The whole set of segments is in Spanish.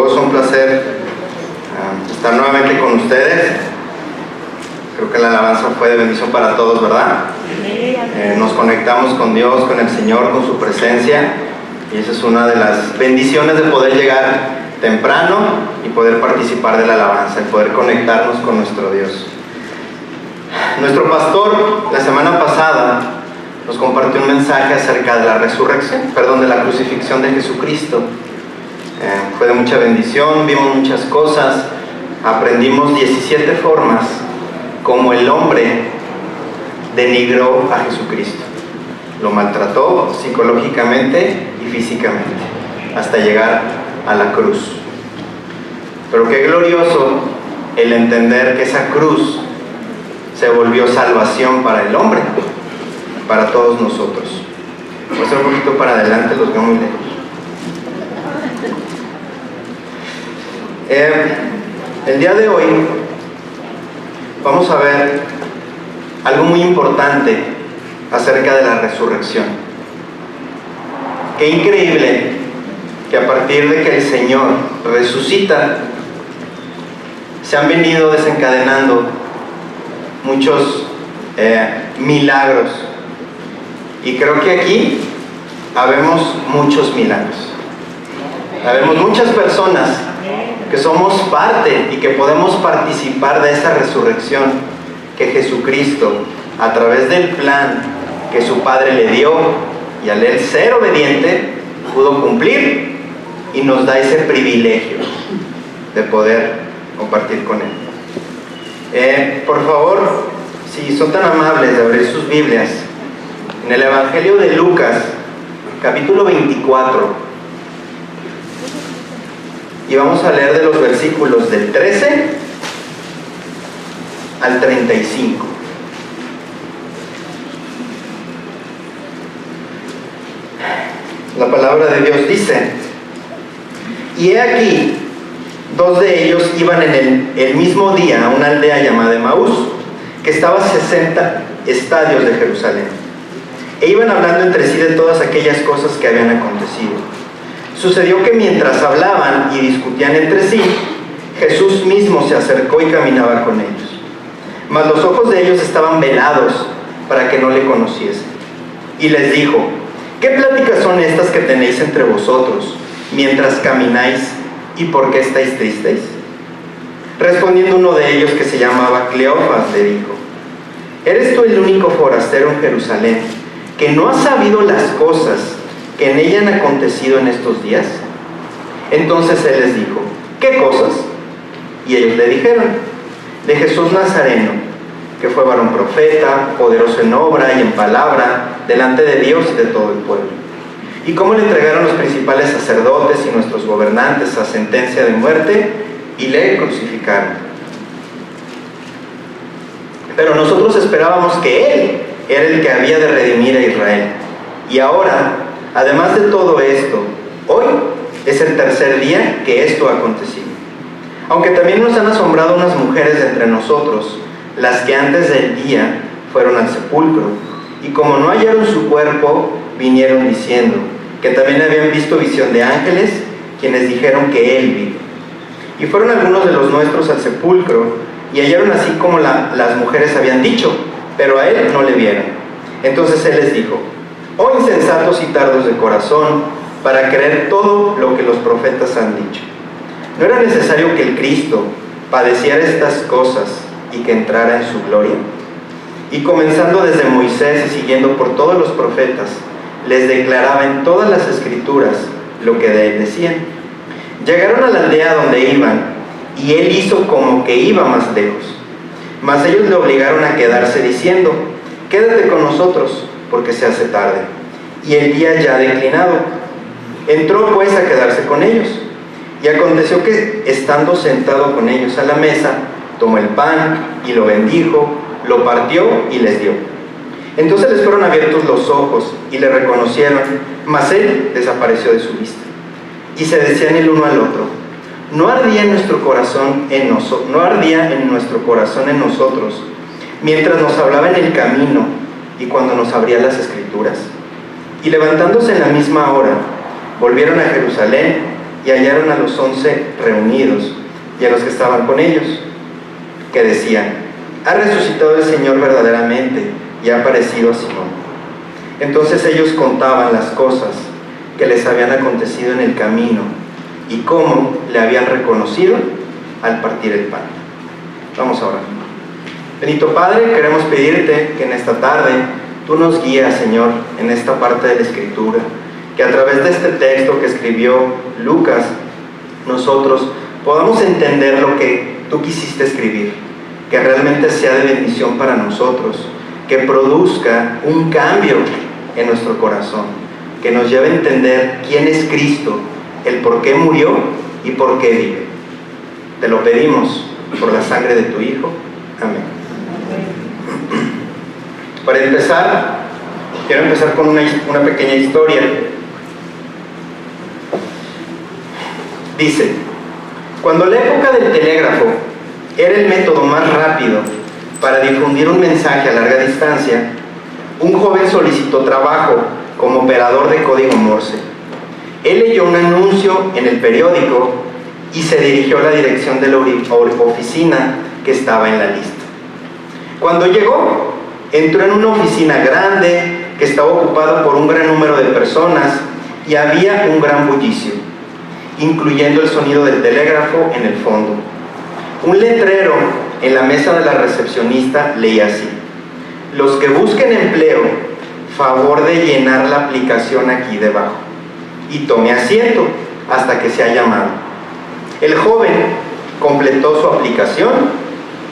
gozo, un placer estar nuevamente con ustedes. Creo que la alabanza fue de bendición para todos, ¿verdad? Nos conectamos con Dios, con el Señor, con su presencia, y esa es una de las bendiciones de poder llegar temprano y poder participar de la alabanza, y poder conectarnos con nuestro Dios. Nuestro pastor la semana pasada nos compartió un mensaje acerca de la de la crucifixión de Jesucristo. Fue de mucha bendición, vimos muchas cosas, aprendimos 17 formas como el hombre denigró a Jesucristo. Lo maltrató psicológicamente y físicamente hasta llegar a la cruz. Pero qué glorioso el entender que esa cruz se volvió salvación para el hombre, para todos nosotros. Voy a hacer un poquito para adelante, los veo muy lejos. El día de hoy vamos a ver algo muy importante acerca de la resurrección. Qué increíble que a partir de que el Señor resucita, se han venido desencadenando muchos milagros. Y creo que aquí habemos muchos milagros. Habemos muchas personas que somos parte y que podemos participar de esa resurrección que Jesucristo, a través del plan que su Padre le dio, y al él ser obediente, pudo cumplir y nos da ese privilegio de poder compartir con él. Por favor, si son tan amables de abrir sus Biblias en el Evangelio de Lucas, capítulo 24, y vamos a leer de los versículos del 13 al 35. La palabra de Dios dice: y he aquí, dos de ellos iban en el mismo día a una aldea llamada Emaús, que estaba a 60 estadios de Jerusalén, e iban hablando entre sí de todas aquellas cosas que habían acontecido. Sucedió que mientras hablaban y discutían entre sí, Jesús mismo se acercó y caminaba con ellos. Mas los ojos de ellos estaban velados para que no le conociesen. Y les dijo: ¿qué pláticas son estas que tenéis entre vosotros mientras camináis, y por qué estáis tristes? Respondiendo uno de ellos, que se llamaba Cleofas, le dijo: ¿eres tú el único forastero en Jerusalén que no has sabido las cosas que en ella han acontecido en estos días? Entonces él les dijo: ¿qué cosas? Y ellos le dijeron: de Jesús Nazareno, que fue varón profeta, poderoso en obra y en palabra, delante de Dios y de todo el pueblo. Y cómo le entregaron los principales sacerdotes y nuestros gobernantes a sentencia de muerte, y le crucificaron. Pero nosotros esperábamos que Él era el que había de redimir a Israel. Y ahora, además de todo esto, hoy es el tercer día que esto ha acontecido. Aunque también nos han asombrado unas mujeres de entre nosotros, las que antes del día fueron al sepulcro, y como no hallaron su cuerpo, vinieron diciendo que también habían visto visión de ángeles, quienes dijeron que Él vive. Y fueron algunos de los nuestros al sepulcro, y hallaron así como las mujeres habían dicho, pero a Él no le vieron. Entonces Él les dijo: oh insensatos y tardos de corazón, para creer todo lo que los profetas han dicho. ¿No era necesario que el Cristo padeciera estas cosas y que entrara en su gloria? Y comenzando desde Moisés y siguiendo por todos los profetas, les declaraba en todas las escrituras lo que de él decían. Llegaron a la aldea donde iban, y él hizo como que iba más lejos. Mas ellos le obligaron a quedarse, diciendo: quédate con nosotros, porque se hace tarde, y el día ya ha declinado. Entró pues a quedarse con ellos. Y aconteció que, estando sentado con ellos a la mesa, tomó el pan y lo bendijo, lo partió y les dio. Entonces les fueron abiertos los ojos y le reconocieron, mas él desapareció de su vista. Y se decían el uno al otro: ¿no ardía en nuestro corazón en nosotros mientras nos hablaba en el camino y cuando nos abría las escrituras? Y levantándose en la misma hora, volvieron a Jerusalén y hallaron a los 11 reunidos y a los que estaban con ellos, que decían: ha resucitado el Señor verdaderamente y ha aparecido a Simón. Entonces ellos contaban las cosas que les habían acontecido en el camino y cómo le habían reconocido al partir el pan. Vamos a orar. Bendito Padre, queremos pedirte que en esta tarde tú nos guías, Señor, en esta parte de la Escritura, que a través de este texto que escribió Lucas, nosotros podamos entender lo que tú quisiste escribir, que realmente sea de bendición para nosotros, que produzca un cambio en nuestro corazón, que nos lleve a entender quién es Cristo, el por qué murió y por qué vive. Te lo pedimos por la sangre de tu Hijo. Amén. Para empezar, quiero empezar con una pequeña historia. Dice: cuando la época del telégrafo era el método más rápido para difundir un mensaje a larga distancia, un joven solicitó trabajo como operador de código Morse. Él leyó un anuncio en el periódico y se dirigió a la dirección de la oficina que estaba en la lista. Cuando llegó, entró en una oficina grande que estaba ocupada por un gran número de personas y había un gran bullicio, incluyendo el sonido del telégrafo en el fondo. Un letrero en la mesa de la recepcionista leía así: los que busquen empleo, favor de llenar la aplicación aquí debajo y tome asiento hasta que sea llamado. El joven completó su aplicación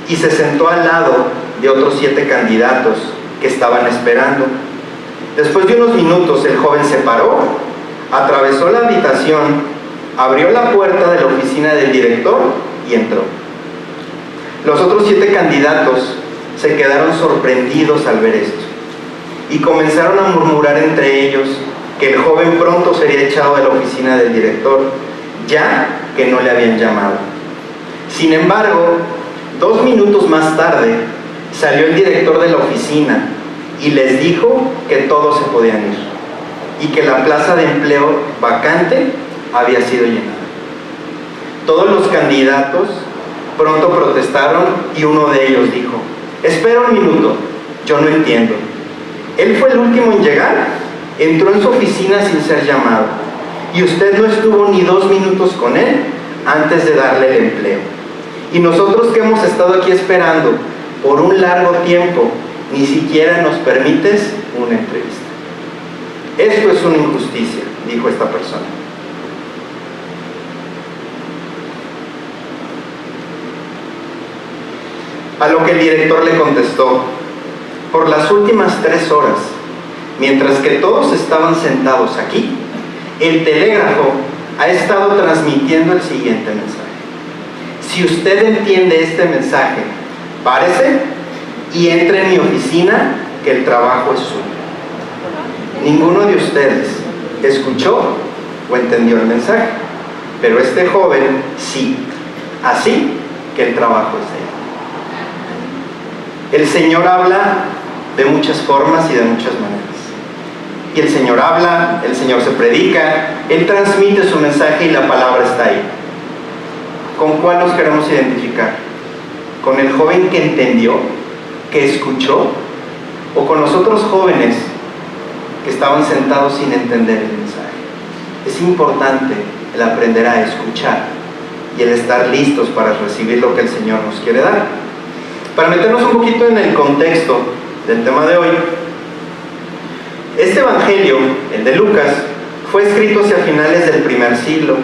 y se sentó al lado de otros 7 candidatos que estaban esperando. Después de unos minutos, el joven se paró, atravesó la habitación, abrió la puerta de la oficina del director y entró. Los otros 7 candidatos se quedaron sorprendidos al ver esto y comenzaron a murmurar entre ellos que el joven pronto sería echado de la oficina del director, ya que no le habían llamado. Sin embargo, 2 minutos más tarde salió el director de la oficina y les dijo que todos se podían ir y que la plaza de empleo vacante había sido llenada. Todos los candidatos pronto protestaron y uno de ellos dijo: espera un minuto, yo no entiendo. Él fue el último en llegar, entró en su oficina sin ser llamado y usted no estuvo ni 2 minutos con él antes de darle el empleo. Y nosotros que hemos estado aquí esperando por un largo tiempo, ni siquiera nos permites una entrevista. Esto es una injusticia, dijo esta persona. A lo que el director le contestó: por las últimas 3 horas, mientras que todos estaban sentados aquí, el telégrafo ha estado transmitiendo el siguiente mensaje. Si usted entiende este mensaje, párese y entre en mi oficina, que el trabajo es suyo. Ninguno de ustedes escuchó o entendió el mensaje, pero este joven sí, así que el trabajo es de él. El Señor habla de muchas formas y de muchas maneras. Y el Señor habla, el Señor se predica, Él transmite su mensaje y la palabra está ahí. ¿Con cuál nos queremos identificar? ¿Con el joven que entendió, que escuchó? ¿O con los otros jóvenes que estaban sentados sin entender el mensaje? Es importante el aprender a escuchar y el estar listos para recibir lo que el Señor nos quiere dar. Para meternos un poquito en el contexto del tema de hoy, este evangelio, el de Lucas, fue escrito hacia finales del primer siglo.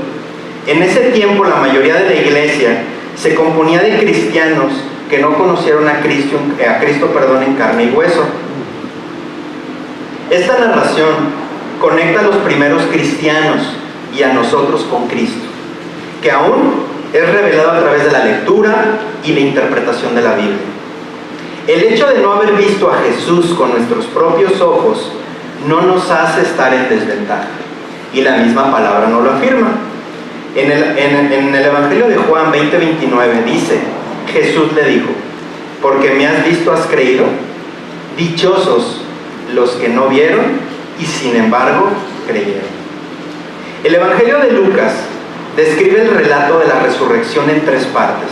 En ese tiempo la mayoría de la iglesia se componía de cristianos que no conocieron a Cristo en carne y hueso. Esta narración conecta a los primeros cristianos y a nosotros con Cristo, que aún es revelado a través de la lectura y la interpretación de la Biblia. El hecho de no haber visto a Jesús con nuestros propios ojos no nos hace estar en desventaja, y la misma palabra nos lo afirma. En el Evangelio de Juan 20:29 dice: Jesús le dijo: porque me has visto, has creído. Dichosos los que no vieron y sin embargo creyeron. El Evangelio de Lucas describe el relato de la resurrección en 3 partes.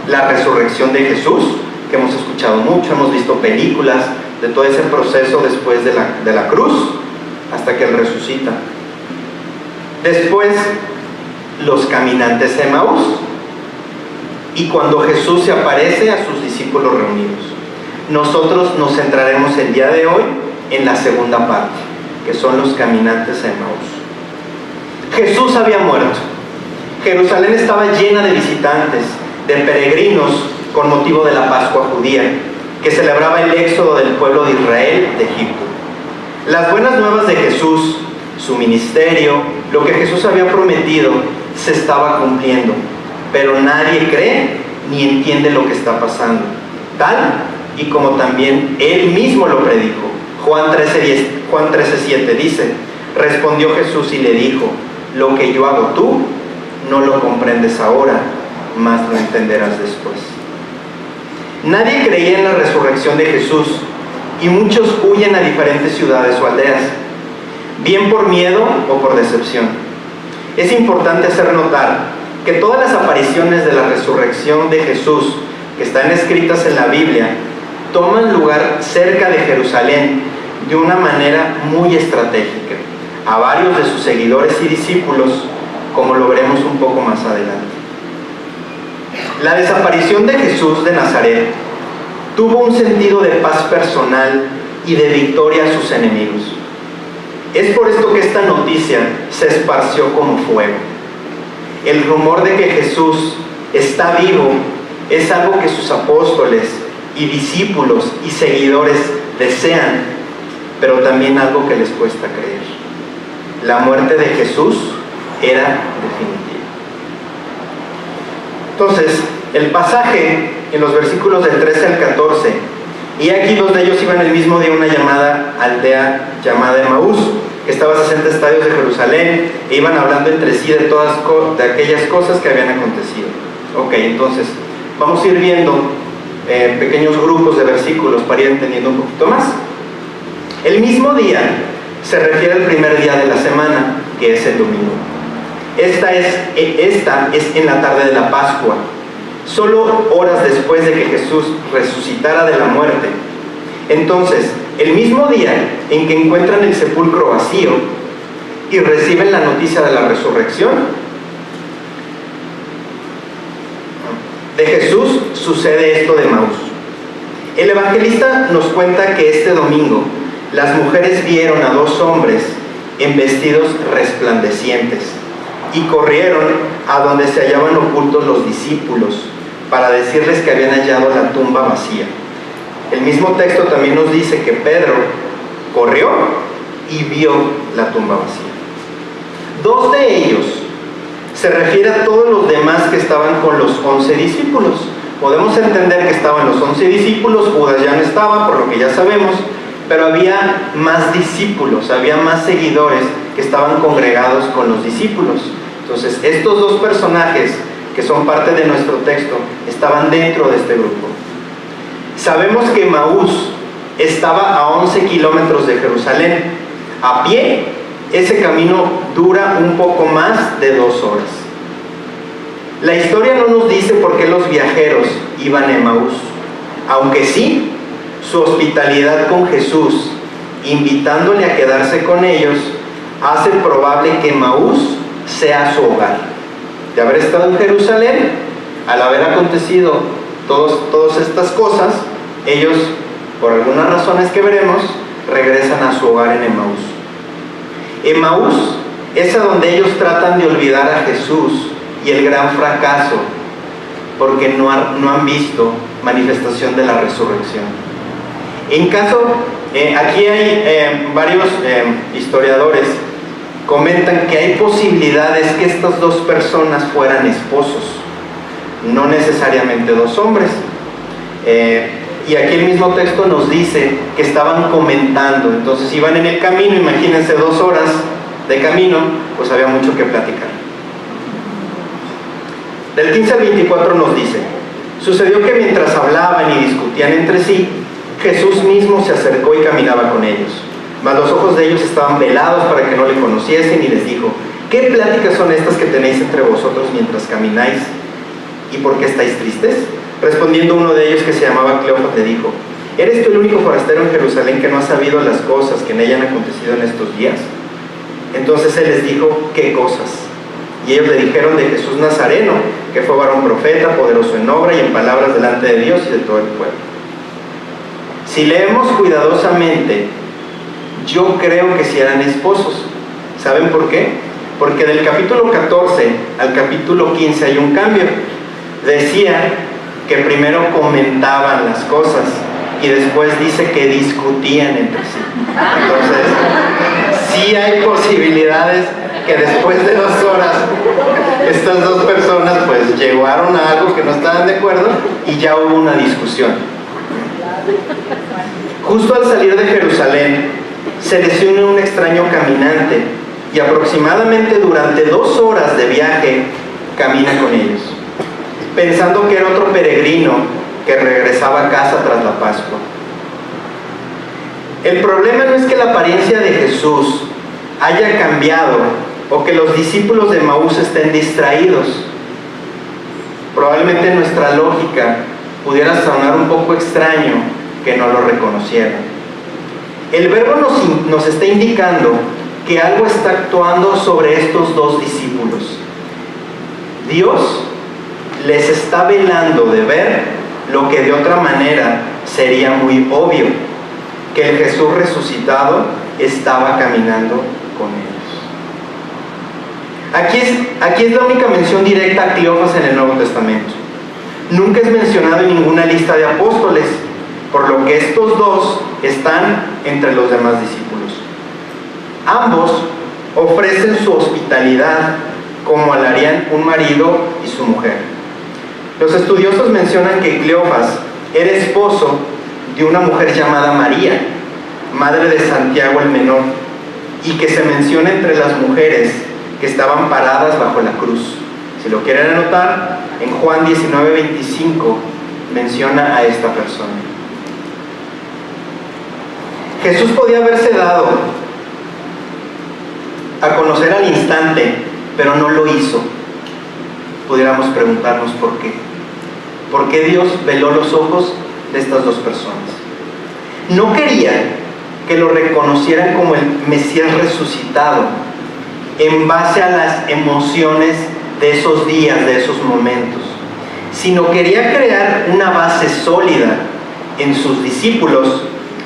La resurrección de Jesús, que hemos escuchado mucho, hemos visto películas de todo ese proceso después de la cruz, hasta que Él resucita. Después, los caminantes de Emaús, y cuando Jesús se aparece a sus discípulos reunidos. Nosotros nos centraremos el día de hoy en la segunda parte, que son los caminantes de Emaús. Jesús había muerto. Jerusalén estaba llena de visitantes, de peregrinos, con motivo de la Pascua judía, que celebraba el éxodo del pueblo de Israel de Egipto. Las buenas nuevas de Jesús, su ministerio, lo que Jesús había prometido, se estaba cumpliendo, pero nadie cree ni entiende lo que está pasando, tal y como también Él mismo lo predicó. Juan 13:7 dice: respondió Jesús y le dijo, lo que yo hago tú no lo comprendes ahora, mas lo entenderás después. Nadie creía en la resurrección de Jesús y muchos huyen a diferentes ciudades o aldeas, bien por miedo o por decepción. Es importante hacer notar que todas las apariciones de la resurrección de Jesús que están escritas en la Biblia toman lugar cerca de Jerusalén de una manera muy estratégica, a varios de sus seguidores y discípulos, como lo veremos un poco más adelante. La desaparición de Jesús de Nazaret tuvo un sentido de paz personal y de victoria a sus enemigos. Es por esto que esta noticia se esparció como fuego. El rumor de que Jesús está vivo es algo que sus apóstoles y discípulos y seguidores desean, pero también algo que les cuesta creer. La muerte de Jesús era definitiva. Entonces, el pasaje en los versículos del 13 al 14, y aquí 2 de ellos iban el mismo día a una aldea llamada Emaús, que estaba a 60 estadios de Jerusalén, e iban hablando entre sí de aquellas cosas que habían acontecido. Ok, entonces, vamos a ir viendo pequeños grupos de versículos para ir entendiendo un poquito más. El mismo día se refiere al primer día de la semana, que es el domingo. Esta es en la tarde de la Pascua, solo horas después de que Jesús resucitara de la muerte. Entonces, el mismo día en que encuentran el sepulcro vacío y reciben la noticia de la resurrección de Jesús, sucede esto de Emaús. El evangelista nos cuenta que este domingo las mujeres vieron a 2 hombres en vestidos resplandecientes y corrieron a donde se hallaban ocultos los discípulos para decirles que habían hallado la tumba vacía. El mismo texto también nos dice que Pedro corrió y vio la tumba vacía. 2 de ellos se refiere a todos los demás que estaban con los 11 discípulos. Podemos entender que estaban los 11 discípulos, Judas ya no estaba, por lo que ya sabemos, pero había más discípulos, había más seguidores que estaban congregados con los discípulos. Entonces, estos 2 personajes que son parte de nuestro texto estaban dentro de este grupo. Sabemos que Emaús estaba a 11 kilómetros de Jerusalén. A pie, ese camino dura un poco más de 2 horas. La historia no nos dice por qué los viajeros iban a Emaús, aunque sí, su hospitalidad con Jesús, invitándole a quedarse con ellos, hace probable que Emaús sea su hogar. De haber estado en Jerusalén, al haber acontecido todas estas cosas, ellos, por algunas razones que veremos, regresan a su hogar en Emaús. Emaús es a donde ellos tratan de olvidar a Jesús y el gran fracaso, porque no han visto manifestación de la resurrección. En caso, aquí hay varios historiadores comentan que hay posibilidades que estas 2 personas fueran esposos, no necesariamente 2 hombres. Y aquí el mismo texto nos dice que estaban comentando, entonces iban en el camino, imagínense 2 horas de camino, pues había mucho que platicar. Del 15 al 24 nos dice: sucedió que mientras hablaban y discutían entre sí, Jesús mismo se acercó y caminaba con ellos. Mas los ojos de ellos estaban velados para que no le conociesen, y les dijo: ¿qué pláticas son estas que tenéis entre vosotros mientras camináis? ¿Y por qué estáis tristes? Respondiendo uno de ellos, que se llamaba Cleofas, le dijo: ¿eres tú el único forastero en Jerusalén que no ha sabido las cosas que en ella han acontecido en estos días? Entonces él les dijo: ¿qué cosas? Y ellos le dijeron de Jesús Nazareno, que fue varón profeta, poderoso en obra y en palabras delante de Dios y de todo el pueblo. Si leemos cuidadosamente, yo creo que sí eran esposos. ¿Saben por qué? Porque del capítulo 14 al capítulo 15 hay un cambio. Decía que primero comentaban las cosas y después dice que discutían entre sí. Entonces, sí hay posibilidades que después de 2 horas estas dos personas pues llegaron a algo que no estaban de acuerdo y ya hubo una discusión. Justo al salir de Jerusalén se les une un extraño caminante y aproximadamente durante 2 horas de viaje camina con ellos, pensando que era otro peregrino que regresaba a casa tras la Pascua. El problema no es que la apariencia de Jesús haya cambiado o que los discípulos de Emaús estén distraídos. Probablemente nuestra lógica pudiera sonar un poco extraño que no lo reconocieran. El verbo nos está indicando que algo está actuando sobre estos 2 discípulos. Dios les está velando de ver lo que de otra manera sería muy obvio, que el Jesús resucitado estaba caminando con ellos. Aquí es la única mención directa a Cleofas en el Nuevo Testamento. Nunca es mencionado en ninguna lista de apóstoles, por lo que estos 2 están entre los demás discípulos. Ambos ofrecen su hospitalidad como lo harían un marido y su mujer. Los estudiosos mencionan que Cleofas era esposo de una mujer llamada María, madre de Santiago el Menor, y que se menciona entre las mujeres que estaban paradas bajo la cruz. Si lo quieren anotar, en Juan 19:25 menciona a esta persona. Jesús podía haberse dado a conocer al instante, pero no lo hizo. Pudiéramos preguntarnos por qué. ¿Por qué Dios veló los ojos de estas 2 personas? No quería que lo reconocieran como el Mesías resucitado en base a las emociones de esos días, de esos momentos, sino quería crear una base sólida en sus discípulos,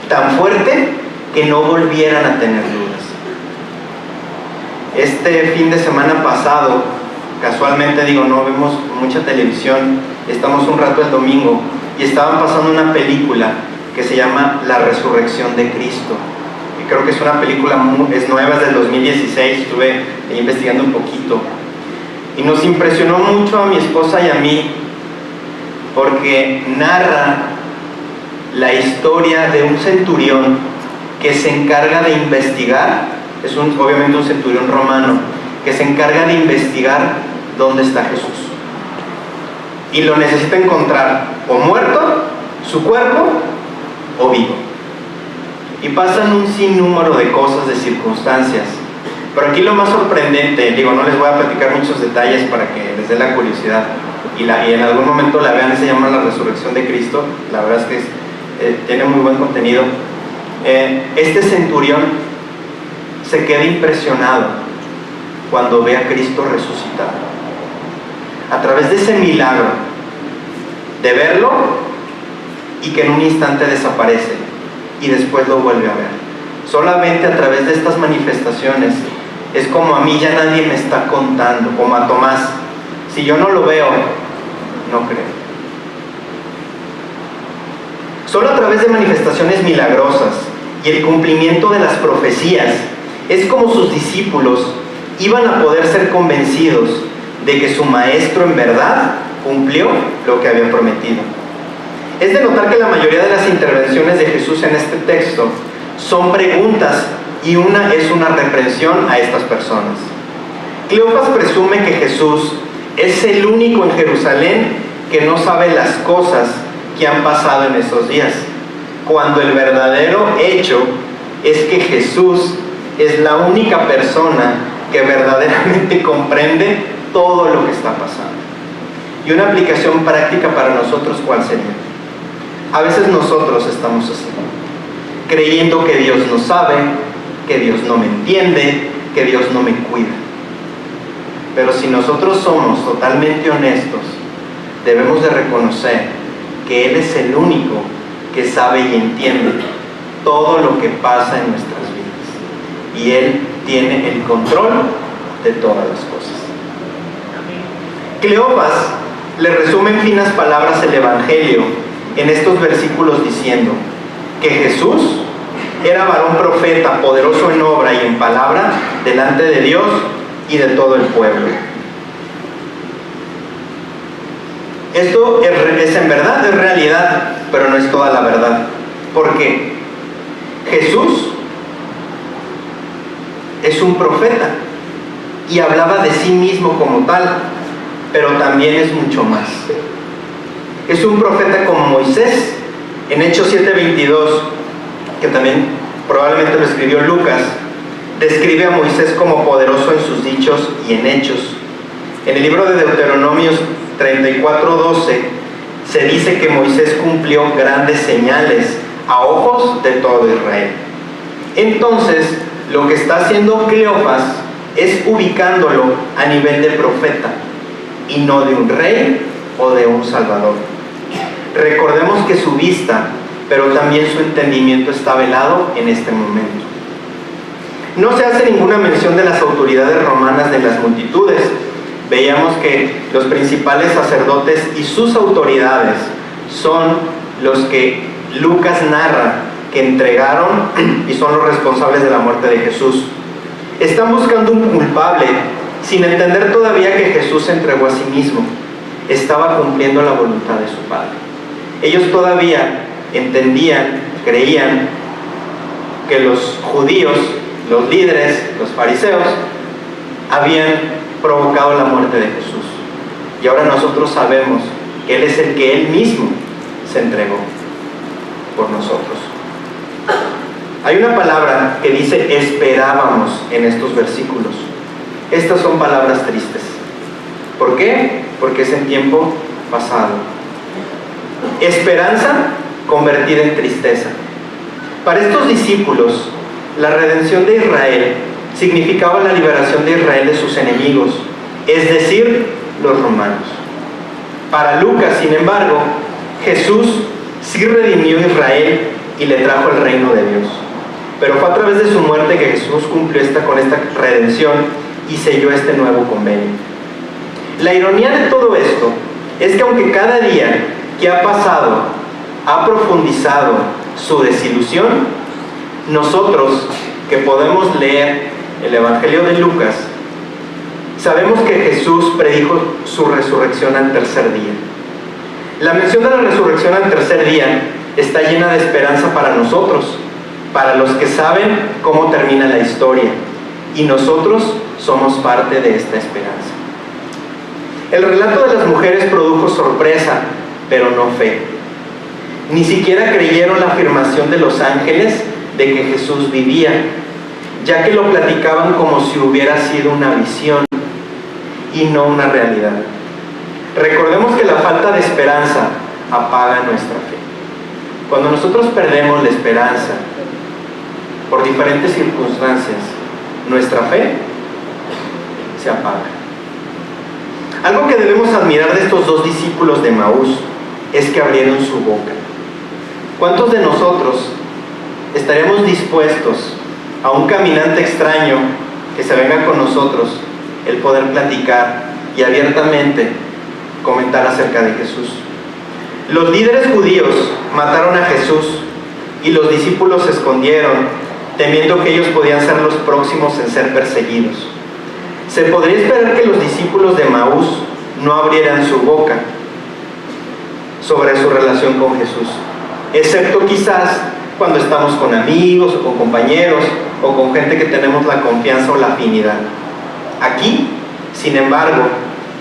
tan fuerte que no volvieran a tener dudas. Este fin de semana pasado, casualmente no vemos mucha televisión, estamos un rato el domingo y estaban pasando una película que se llama La Resurrección de Cristo. Y creo que es una película es nueva, es del 2016, estuve investigando un poquito. Y nos impresionó mucho a mi esposa y a mí porque narra la historia de un centurión que se encarga de investigar, obviamente un centurión romano, que se encarga de investigar dónde está Jesús. Y lo necesita encontrar o muerto, su cuerpo, o vivo. Y pasan un sinnúmero de cosas, de circunstancias. Pero aquí lo más sorprendente, no les voy a platicar muchos detalles para que les dé la curiosidad y en algún momento la vean, se llama La Resurrección de Cristo. La verdad es que tiene muy buen contenido. Este centurión se queda impresionado cuando ve a Cristo resucitado. A través de ese milagro de verlo y que en un instante desaparece y después lo vuelve a ver. Solamente a través de estas manifestaciones es como a mí ya nadie me está contando, como a Tomás. Si yo no lo veo, no creo. Solo a través de manifestaciones milagrosas y el cumplimiento de las profecías es como sus discípulos iban a poder ser convencidos de que su maestro en verdad cumplió lo que había prometido. Es de notar que la mayoría de las intervenciones de Jesús en este texto son preguntas y una es una reprensión a estas personas. Cleofas presume que Jesús es el único en Jerusalén que no sabe las cosas que han pasado en esos días, cuando el verdadero hecho es que Jesús es la única persona que verdaderamente comprende todo lo que está pasando. Y una aplicación práctica para nosotros, ¿cuál sería? A veces nosotros estamos así, creyendo que Dios no sabe, que Dios no me entiende, que Dios no me cuida. Pero si nosotros somos totalmente honestos, debemos de reconocer que Él es el único que sabe y entiende todo lo que pasa en nuestras vidas. Y Él tiene el control de todas las cosas. Cleofas le resume en finas palabras el Evangelio en estos versículos diciendo que Jesús era varón profeta, poderoso en obra y en palabra delante de Dios y de todo el pueblo. Esto es en verdad, es realidad, pero no es toda la verdad. ¿Por qué? Jesús es un profeta y hablaba de sí mismo como tal, pero también es mucho más. Es un profeta como Moisés. En Hechos 7:22, que también probablemente lo escribió Lucas, describe a Moisés como poderoso en sus dichos y en hechos. En el libro de Deuteronomios 34:12 se dice que Moisés cumplió grandes señales a ojos de todo Israel. Entonces, lo que está haciendo Cleofas es ubicándolo a nivel de profeta y no de un rey o de un salvador. Recordemos que su vista, pero también su entendimiento está velado en este momento. No se hace ninguna mención de las autoridades romanas de las multitudes. Veíamos que los principales sacerdotes y sus autoridades son los que Lucas narra que entregaron y son los responsables de la muerte de Jesús. Están buscando un culpable sin entender todavía que Jesús se entregó a sí mismo. Estaba cumpliendo la voluntad de su Padre. Ellos todavía entendían, creían que los judíos, los líderes, los fariseos, habían provocado la muerte de Jesús. Y ahora nosotros sabemos que Él es el que Él mismo se entregó por nosotros. Hay una palabra que dice esperábamos en estos versículos. Estas son palabras tristes. ¿Por qué? Porque es en tiempo pasado. Esperanza convertida en tristeza. Para estos discípulos, la redención de Israel significaba la liberación de Israel de sus enemigos, es decir, los romanos. Para Lucas, sin embargo, Jesús sí redimió a Israel y le trajo el reino de Dios. Pero fue a través de su muerte que Jesús cumplió con esta redención y selló este nuevo convenio. La ironía de todo esto es que aunque cada día que ha pasado ha profundizado su desilusión, nosotros que podemos leer el Evangelio de Lucas, sabemos que Jesús predijo su resurrección al tercer día. La mención de la resurrección al tercer día está llena de esperanza para nosotros, para los que saben cómo termina la historia, y nosotros somos parte de esta esperanza. El relato de las mujeres produjo sorpresa, pero no fe. Ni siquiera creyeron la afirmación de los ángeles de que Jesús vivía, ya que lo platicaban como si hubiera sido una visión y no una realidad. Recordemos que la falta de esperanza apaga nuestra fe. Cuando nosotros perdemos la esperanza por diferentes circunstancias, nuestra fe se apaga. Algo que debemos admirar de estos dos discípulos de Emaús es que abrieron su boca. ¿Cuántos de nosotros estaríamos dispuestos a un caminante extraño que se venga con nosotros, el poder platicar y abiertamente comentar acerca de Jesús? Los líderes judíos mataron a Jesús y los discípulos se escondieron, temiendo que ellos podían ser los próximos en ser perseguidos. Se podría esperar que los discípulos de Emaús no abrieran su boca sobre su relación con Jesús, excepto quizás cuando estamos con amigos o con compañeros o con gente que tenemos la confianza o la afinidad. Aquí, sin embargo,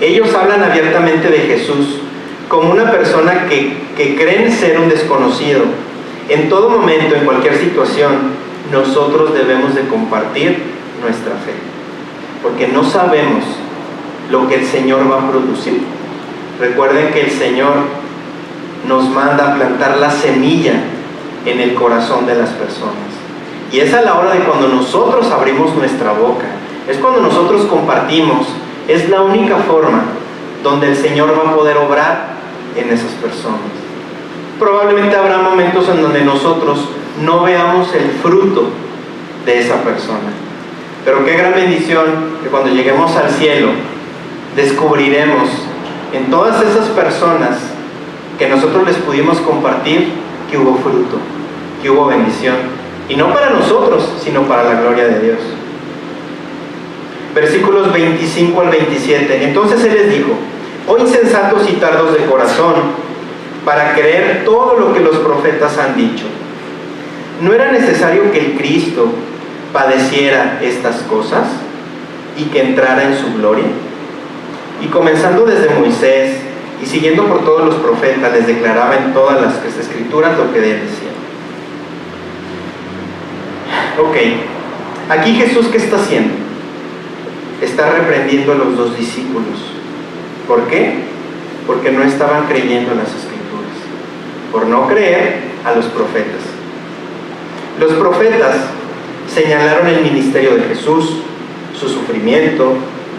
ellos hablan abiertamente de Jesús como una persona que creen ser un desconocido. En todo momento, en cualquier situación, nosotros debemos de compartir nuestra fe. porque no sabemos lo que el Señor va a producir. Recuerden que el Señor nos manda a plantar la semilla en el corazón de las personas. Y es a la hora de cuando nosotros abrimos nuestra boca, es cuando nosotros compartimos, es la única forma donde el Señor va a poder obrar en esas personas. Probablemente habrá momentos en donde nosotros no veamos el fruto de esa persona. Pero qué gran bendición que cuando lleguemos al cielo descubriremos en todas esas personas que nosotros les pudimos compartir que hubo fruto, que hubo bendición. Y no para nosotros, sino para la gloria de Dios. Versículos 25 al 27. Entonces Él les dijo: oh insensatos y tardos de corazón, para creer todo lo que los profetas han dicho. ¿No era necesario que el Cristo padeciera estas cosas y que entrara en su gloria? Y comenzando desde Moisés y siguiendo por todos los profetas, les declaraba en todas las escrituras lo que de él decía. Ok, aquí Jesús, ¿qué está haciendo? Está reprendiendo a los dos discípulos. ¿Por qué? Porque no estaban creyendo en las escrituras, por no creer a los profetas. Los profetas señalaron el ministerio de Jesús, su sufrimiento,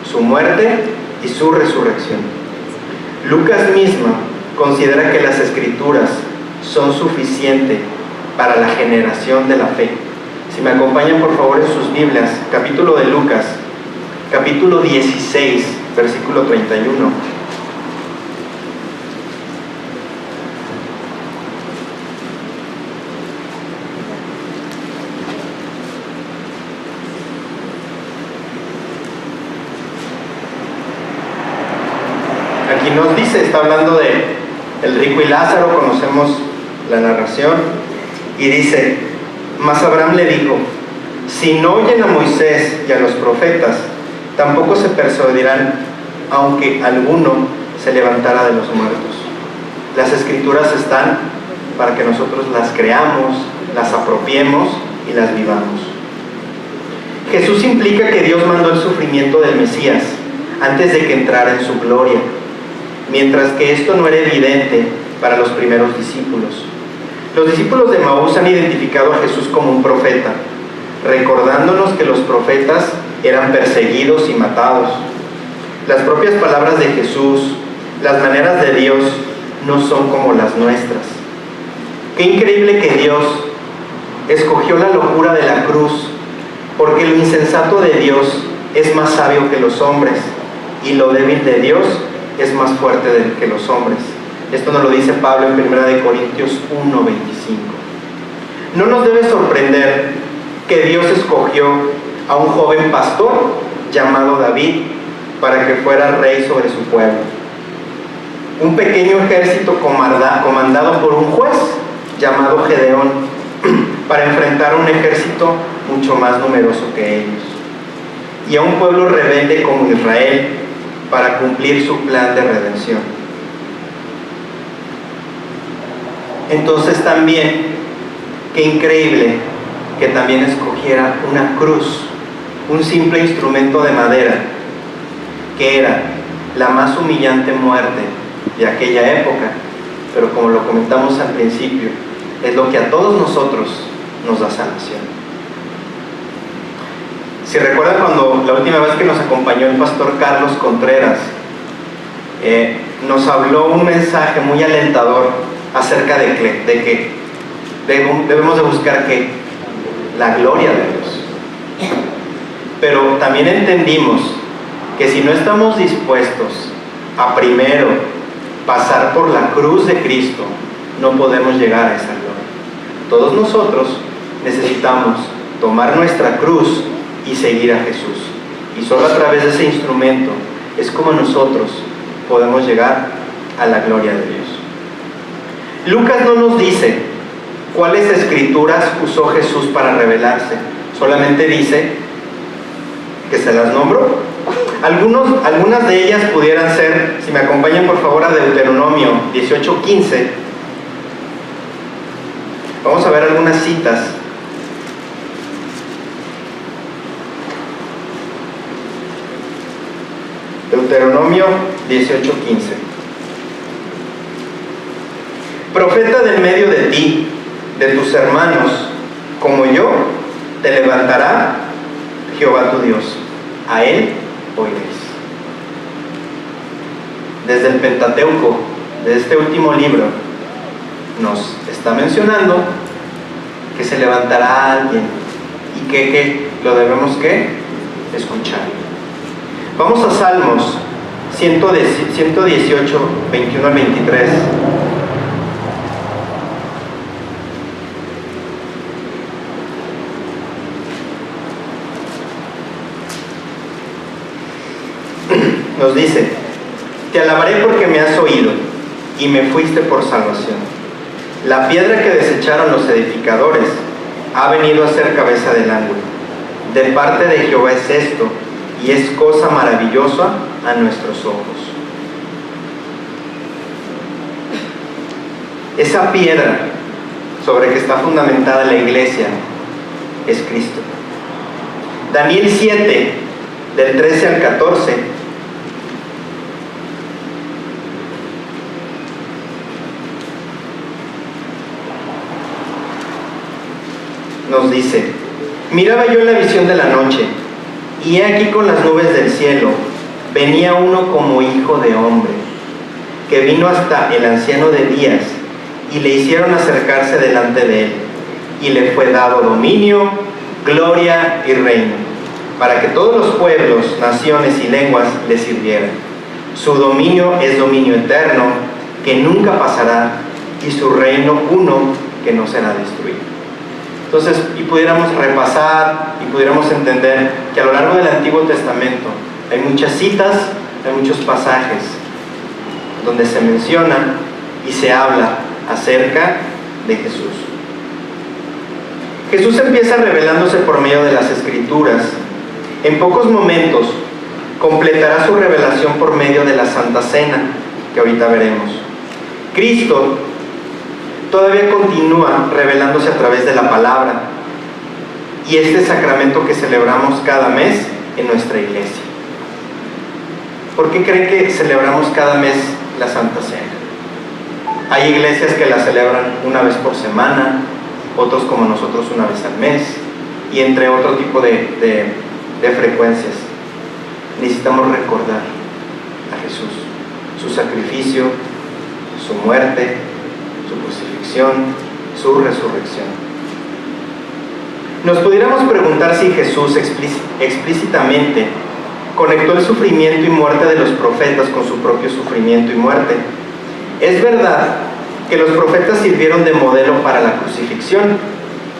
su muerte y su resurrección. Lucas misma considera que las escrituras son suficientes para la generación de la fe. Si me acompañan por favor en sus Biblias, capítulo de Lucas, capítulo 16, versículo 31. Aquí nos dice, está hablando de el rico y Lázaro, conocemos la narración, y dice: mas Abraham le dijo: si no oyen a Moisés y a los profetas, tampoco se persuadirán, aunque alguno se levantara de los muertos. Las escrituras están para que nosotros las creamos, las apropiemos y las vivamos. Jesús implica que Dios mandó el sufrimiento del Mesías antes de que entrara en su gloria, mientras que esto no era evidente para los primeros discípulos. Los discípulos de Maús han identificado a Jesús como un profeta, recordándonos que los profetas eran perseguidos y matados. Las propias palabras de Jesús, las maneras de Dios, no son como las nuestras. Qué increíble que Dios escogió la locura de la cruz, porque lo insensato de Dios es más sabio que los hombres, y lo débil de Dios es más fuerte que los hombres. Esto nos lo dice Pablo en 1 Corintios 1:25. No nos debe sorprender que Dios escogió a un joven pastor llamado David para que fuera rey sobre su pueblo. Un pequeño ejército comandado por un juez llamado Gedeón para enfrentar a un ejército mucho más numeroso que ellos. Y a un pueblo rebelde como Israel para cumplir su plan de redención. Entonces también, qué increíble que también escogiera una cruz, un simple instrumento de madera, que era la más humillante muerte de aquella época, pero como lo comentamos al principio, es lo que a todos nosotros nos da salvación. Si recuerdan, cuando la última vez que nos acompañó el pastor Carlos Contreras, nos habló un mensaje muy alentador acerca de que debemos de buscar que la gloria de Dios. Pero también entendimos que si no estamos dispuestos a primero pasar por la cruz de Cristo, no podemos llegar a esa gloria. Todos nosotros necesitamos tomar nuestra cruz y seguir a Jesús. Y solo a través de ese instrumento es como nosotros podemos llegar a la gloria de Dios. Lucas no nos dice cuáles escrituras usó Jesús para revelarse, solamente dice que se las nombró. Algunas de ellas pudieran ser, si me acompañan por favor a Deuteronomio 18:15, vamos a ver algunas citas. Deuteronomio 18:15. Profeta del medio de ti, de tus hermanos, como yo, te levantará Jehová tu Dios. A él oiréis. Desde el Pentateuco, de este último libro, nos está mencionando que se levantará alguien y que lo debemos escuchar. Vamos a Salmos 118, 21 al 23. Nos dice: te alabaré porque me has oído y me fuiste por salvación. La piedra que desecharon los edificadores ha venido a ser cabeza del ángulo. De parte de Jehová es esto, y es cosa maravillosa a nuestros ojos. Esa piedra sobre que está fundamentada la iglesia es Cristo. Daniel 7, del 13 al 14, nos dice: miraba yo en la visión de la noche, y he aquí con las nubes del cielo venía uno como hijo de hombre, que vino hasta el anciano de días, y le hicieron acercarse delante de él, y le fue dado dominio, gloria y reino, para que todos los pueblos, naciones y lenguas le sirvieran. Su dominio es dominio eterno, que nunca pasará, y su reino uno que no será destruido. Entonces, y pudiéramos repasar y pudiéramos entender que a lo largo del Antiguo Testamento hay muchas citas, hay muchos pasajes donde se menciona y se habla acerca de Jesús. Jesús empieza revelándose por medio de las Escrituras. En pocos momentos completará su revelación por medio de la Santa Cena, que ahorita veremos. Cristo todavía continúa revelándose a través de la palabra y este sacramento que celebramos cada mes en nuestra iglesia. ¿Por qué creen que celebramos cada mes la Santa Cena? Hay iglesias que la celebran una vez por semana, otros como nosotros una vez al mes, y entre otro tipo de frecuencias. Necesitamos recordar a Jesús, su sacrificio, su muerte, su crucifixión, su resurrección. Nos pudiéramos preguntar si Jesús explícitamente conectó el sufrimiento y muerte de los profetas con su propio sufrimiento y muerte. Es verdad que los profetas sirvieron de modelo para la crucifixión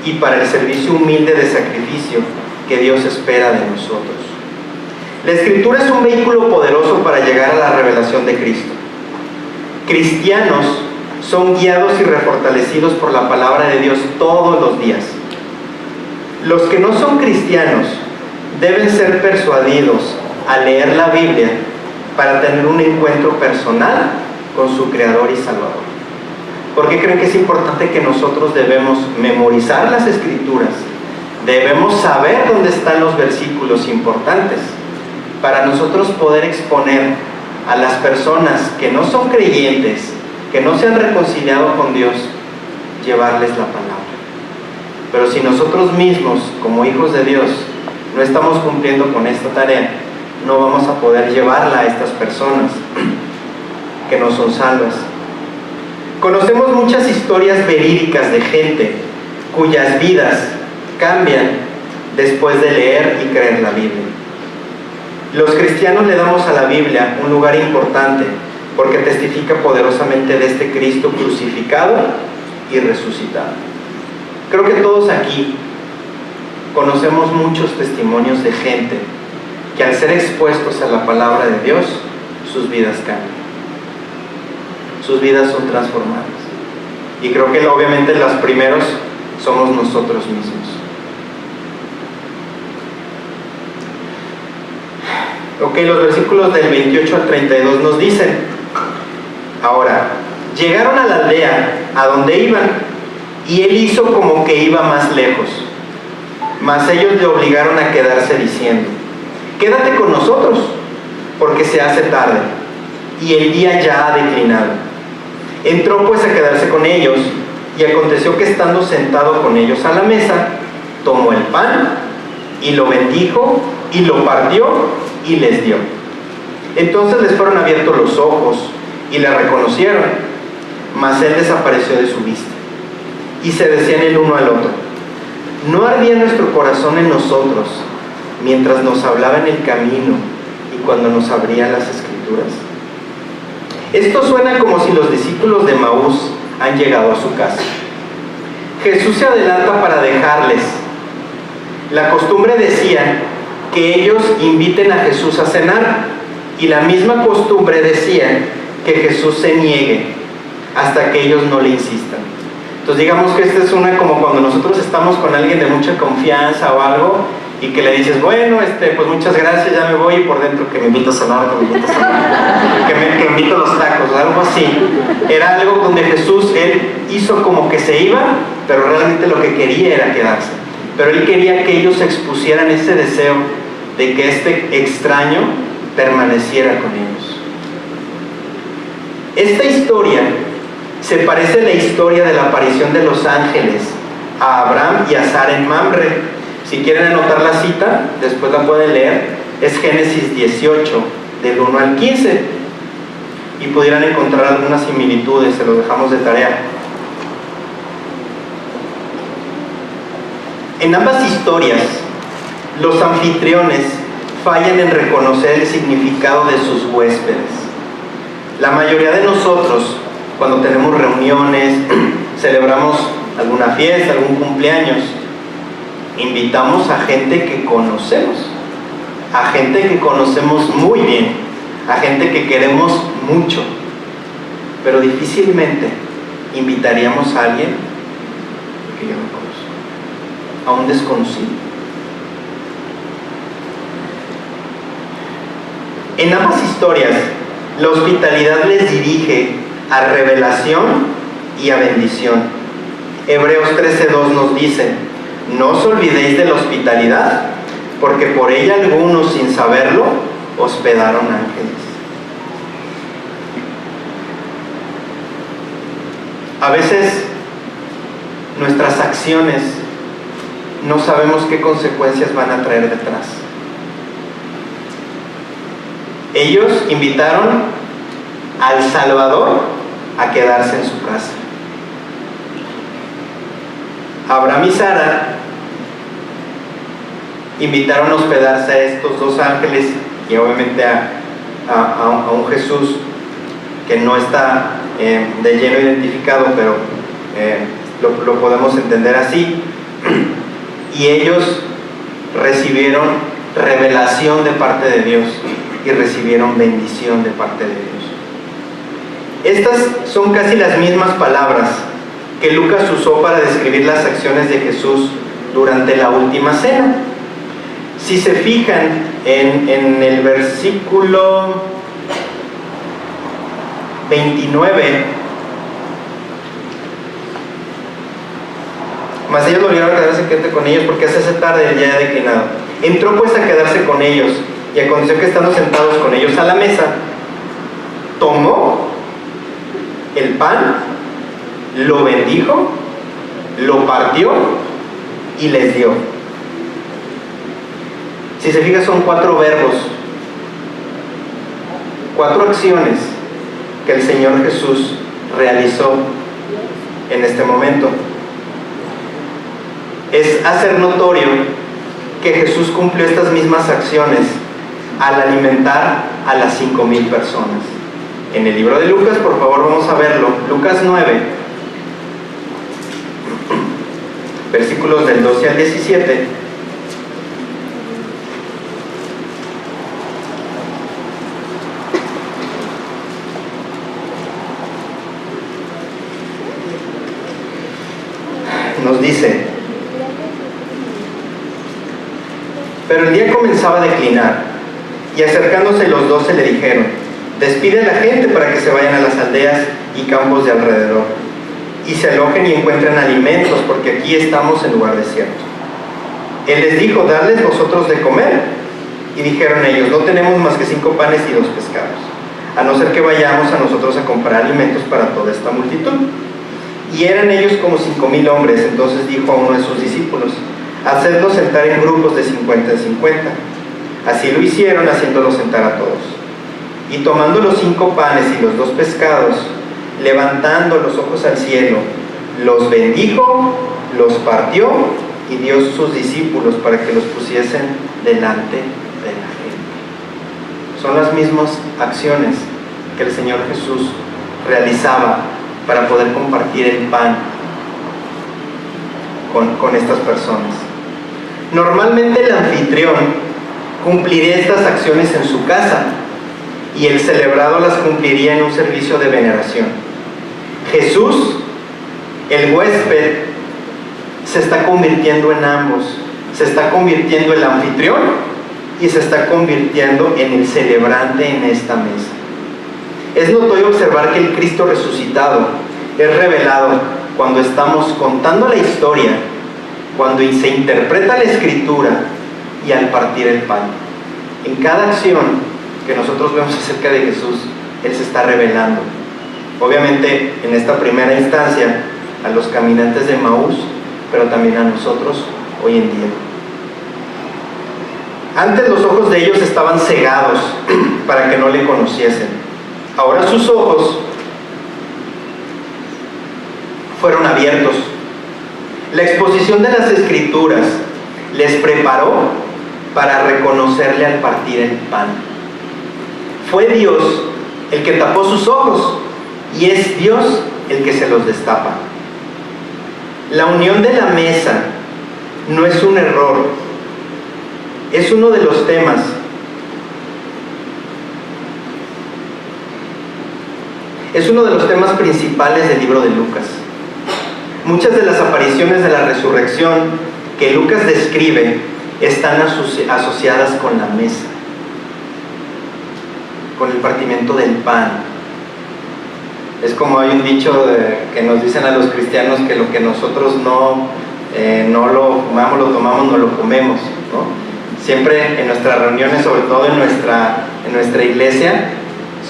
y para el servicio humilde de sacrificio que Dios espera de nosotros. La Escritura es un vehículo poderoso para llegar a la revelación de Cristo. Cristianos son guiados y refortalecidos por la palabra de Dios todos los días. Los que no son cristianos deben ser persuadidos a leer la Biblia para tener un encuentro personal con su Creador y Salvador. ¿Por qué creen que es importante que nosotros debemos memorizar las Escrituras? Debemos saber dónde están los versículos importantes para nosotros poder exponer a las personas que no son creyentes, que no se han reconciliado con Dios, llevarles la palabra. Pero si nosotros mismos, como hijos de Dios, no estamos cumpliendo con esta tarea, no vamos a poder llevarla a estas personas que no son salvas. Conocemos muchas historias verídicas de gente cuyas vidas cambian después de leer y creer la Biblia. Los cristianos le damos a la Biblia un lugar importante porque testifica poderosamente de este Cristo crucificado y resucitado. Creo que todos aquí conocemos muchos testimonios de gente que al ser expuestos a la palabra de Dios, sus vidas cambian. Sus vidas son transformadas. Y creo que obviamente los primeros somos nosotros mismos. Ok, los versículos del 28 al 32 nos dicen: ahora, llegaron a la aldea a donde iban, y él hizo como que iba más lejos. Mas ellos le obligaron a quedarse diciendo: quédate con nosotros, porque se hace tarde, y el día ya ha declinado. Entró pues a quedarse con ellos, y aconteció que estando sentado con ellos a la mesa, tomó el pan, y lo bendijo, y lo partió, y les dio. Entonces les fueron abiertos los ojos, y le reconocieron, mas él desapareció de su vista. Y se decían el uno al otro: ¿no ardía nuestro corazón en nosotros mientras nos hablaba en el camino y cuando nos abría las Escrituras? Esto suena como si los discípulos de Emaús han llegado a su casa. Jesús se adelanta para dejarles. La costumbre decía que ellos inviten a Jesús a cenar, y la misma costumbre decía que Jesús se niegue hasta que ellos no le insistan. Entonces digamos que esta es una como cuando nosotros estamos con alguien de mucha confianza o algo, y que le dices, bueno, pues muchas gracias, ya me voy, y por dentro que me invito a cenar, que me invito a los tacos, algo así. Era algo donde Jesús, él hizo como que se iba, pero realmente lo que quería era quedarse. Pero él quería que ellos expusieran ese deseo de que este extraño permaneciera con ellos. Esta historia se parece a la historia de la aparición de los ángeles a Abraham y a Sara en Mamre. Si quieren anotar la cita, después la pueden leer. Es Génesis 18, del 1 al 15. Y pudieran encontrar algunas similitudes, se los dejamos de tarea. En ambas historias, los anfitriones fallan en reconocer el significado de sus huéspedes. La mayoría de nosotros, cuando tenemos reuniones, celebramos alguna fiesta, algún cumpleaños, invitamos a gente que conocemos, a gente que conocemos muy bien, a gente que queremos mucho, pero difícilmente invitaríamos a alguien que yo no conozco, a un desconocido. En ambas historias, la hospitalidad les dirige a revelación y a bendición. Hebreos 13:2 nos dice: no os olvidéis de la hospitalidad, porque por ella algunos, sin saberlo, hospedaron ángeles. A veces nuestras acciones no sabemos qué consecuencias van a traer detrás. Ellos invitaron al Salvador a quedarse en su casa. Abraham y Sara invitaron a hospedarse a estos dos ángeles y obviamente a un Jesús que no está de lleno identificado, pero lo podemos entender así. Y ellos recibieron revelación de parte de Dios y recibieron bendición de parte de Dios. Estas son casi las mismas palabras que Lucas usó para describir las acciones de Jesús durante la última cena. Si se fijan en el versículo 29, mas ellos lo vieron a quedarse con ellos porque hace tarde el día declinado. Entró pues a quedarse con ellos, y aconteció que estando sentados con ellos a la mesa, tomó el pan, lo bendijo, lo partió y les dio. Si se fijan, son 4 verbos, 4 acciones que el Señor Jesús realizó en este momento. Es hacer notorio que Jesús cumplió estas mismas acciones al alimentar a las 5,000 personas. En el libro de Lucas, por favor, vamos a verlo. Lucas 9, versículos del 12 al 17. Nos dice: pero el día comenzaba a declinar, y acercándose los 12 le dijeron: despide a la gente para que se vayan a las aldeas y campos de alrededor, y se alojen y encuentren alimentos, porque aquí estamos en lugar desierto. Él les dijo: dadles vosotros de comer. Y dijeron ellos: no tenemos más que 5 panes y 2 pescados, a no ser que vayamos a nosotros a comprar alimentos para toda esta multitud. Y eran ellos como 5,000 hombres. Entonces dijo a uno de sus discípulos: hacedlos sentar en grupos de 50 en 50. Así lo hicieron, haciéndolos sentar a todos. Y tomando los 5 panes y los 2 pescados, levantando los ojos al cielo, los bendijo, los partió y dio a sus discípulos para que los pusiesen delante de la gente. Son las mismas acciones que el Señor Jesús realizaba para poder compartir el pan con estas personas. Normalmente el anfitrión cumpliría estas acciones en su casa y el celebrado las cumpliría en un servicio de veneración. Jesús, el huésped, se está convirtiendo en ambos. Se está convirtiendo en el anfitrión y se está convirtiendo en el celebrante en esta mesa. Es notorio observar que el Cristo resucitado es revelado cuando estamos contando la historia, cuando se interpreta la Escritura y al partir el pan. En cada acción que nosotros vemos acerca de Jesús, Él se está revelando. Obviamente, en esta primera instancia, a los caminantes de Emaús, pero también a nosotros hoy en día. Antes los ojos de ellos estaban cegados para que no le conociesen. Ahora sus ojos fueron abiertos. La exposición de las Escrituras les preparó para reconocerle al partir el pan. Fue Dios el que tapó sus ojos y es Dios el que se los destapa. La unión de la mesa no es un error, es uno de los temas principales del libro de Lucas. Muchas de las apariciones de la resurrección que Lucas describe están asociadas con la mesa, con el partimiento del pan. Es como hay un dicho que nos dicen a los cristianos que lo que nosotros no lo fumamos, lo tomamos, no lo comemos, ¿no? Siempre en nuestras reuniones, sobre todo en nuestra iglesia,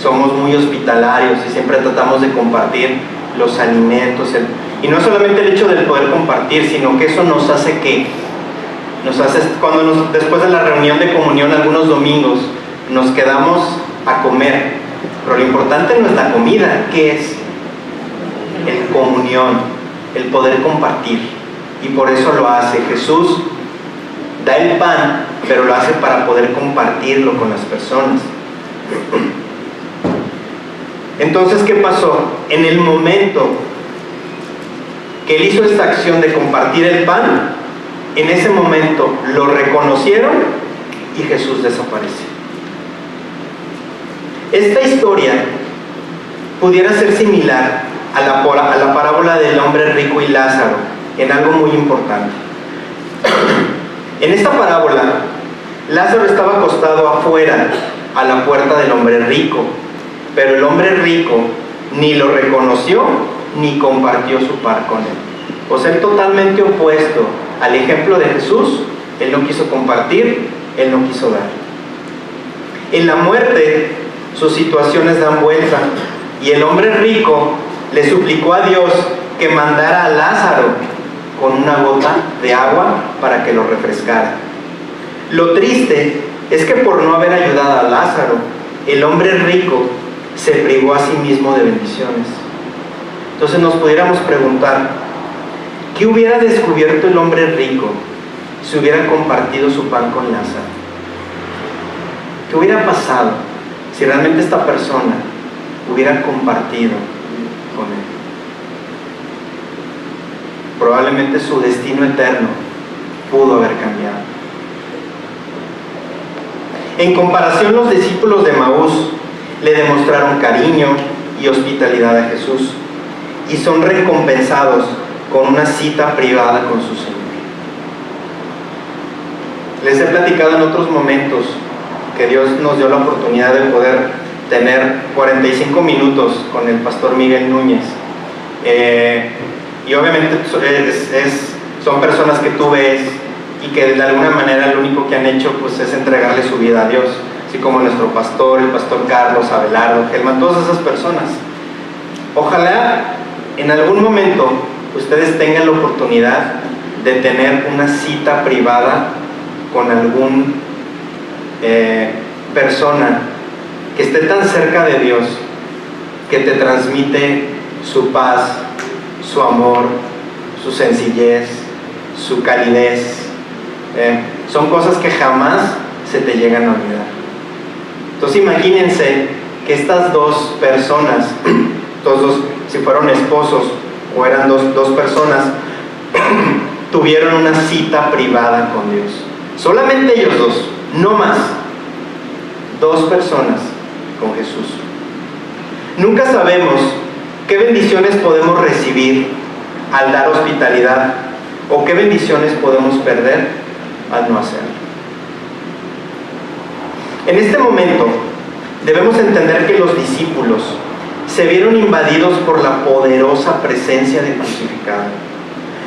somos muy hospitalarios y siempre tratamos de compartir los alimentos. Y no solamente el hecho de poder compartir, sino que eso nos hace después de la reunión de comunión algunos domingos, nos quedamos a comer. Pero lo importante no es la comida, ¿qué es? El comunión, el poder compartir. Y por eso lo hace. Jesús da el pan, pero lo hace para poder compartirlo con las personas. Entonces, ¿qué pasó? En el momento que Él hizo esta acción de compartir el pan, en ese momento lo reconocieron y Jesús desaparece. Esta historia pudiera ser similar a la parábola del hombre rico y Lázaro en algo muy importante. En esta parábola, Lázaro estaba acostado afuera a la puerta del hombre rico, pero el hombre rico ni lo reconoció ni compartió su par con él. O sea, totalmente opuesto al ejemplo de Jesús. Él no quiso compartir, él no quiso dar. En la muerte, sus situaciones dan vuelta y el hombre rico le suplicó a Dios que mandara a Lázaro con una gota de agua para que lo refrescara. Lo triste es que por no haber ayudado a Lázaro, el hombre rico se privó a sí mismo de bendiciones. Entonces nos pudiéramos preguntar, ¿qué hubiera descubierto el hombre rico si hubiera compartido su pan con Lázaro? ¿Qué hubiera pasado si realmente esta persona hubiera compartido con él? Probablemente su destino eterno pudo haber cambiado. En comparación, los discípulos de Emaús le demostraron cariño y hospitalidad a Jesús y son recompensados con una cita privada con su Señor. Les he platicado en otros momentos que Dios nos dio la oportunidad de poder tener 45 minutos con el pastor Miguel Núñez. Y obviamente son personas que tú ves y que de alguna manera lo único que han hecho pues es entregarle su vida a Dios, así como nuestro pastor, el pastor Carlos, Abelardo, Gelman, todas esas personas. Ojalá en algún momento ustedes tengan la oportunidad de tener una cita privada con algún persona que esté tan cerca de Dios, que te transmite su paz, su amor, su sencillez, su calidez. Son cosas que jamás se te llegan a olvidar. Entonces imagínense que estas dos personas, si fueron esposos o eran dos personas, tuvieron una cita privada con Dios. Solamente ellos dos, no más. Dos personas con Jesús. Nunca sabemos qué bendiciones podemos recibir al dar hospitalidad o qué bendiciones podemos perder al no hacerlo. En este momento debemos entender que los discípulos se vieron invadidos por la poderosa presencia del crucificado.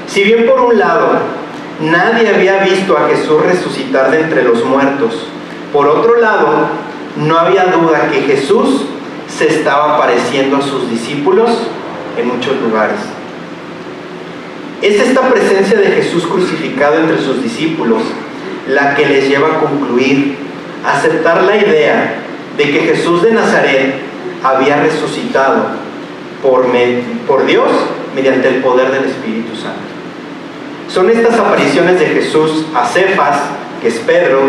Si bien por un lado nadie había visto a Jesús resucitar de entre los muertos, por otro lado no había duda que Jesús se estaba apareciendo a sus discípulos en muchos lugares. Es esta presencia de Jesús crucificado entre sus discípulos la que les lleva a concluir, a aceptar la idea de que Jesús de Nazaret había resucitado por Dios mediante el poder del Espíritu Santo. Son estas apariciones de Jesús a Cefas, que es Pedro,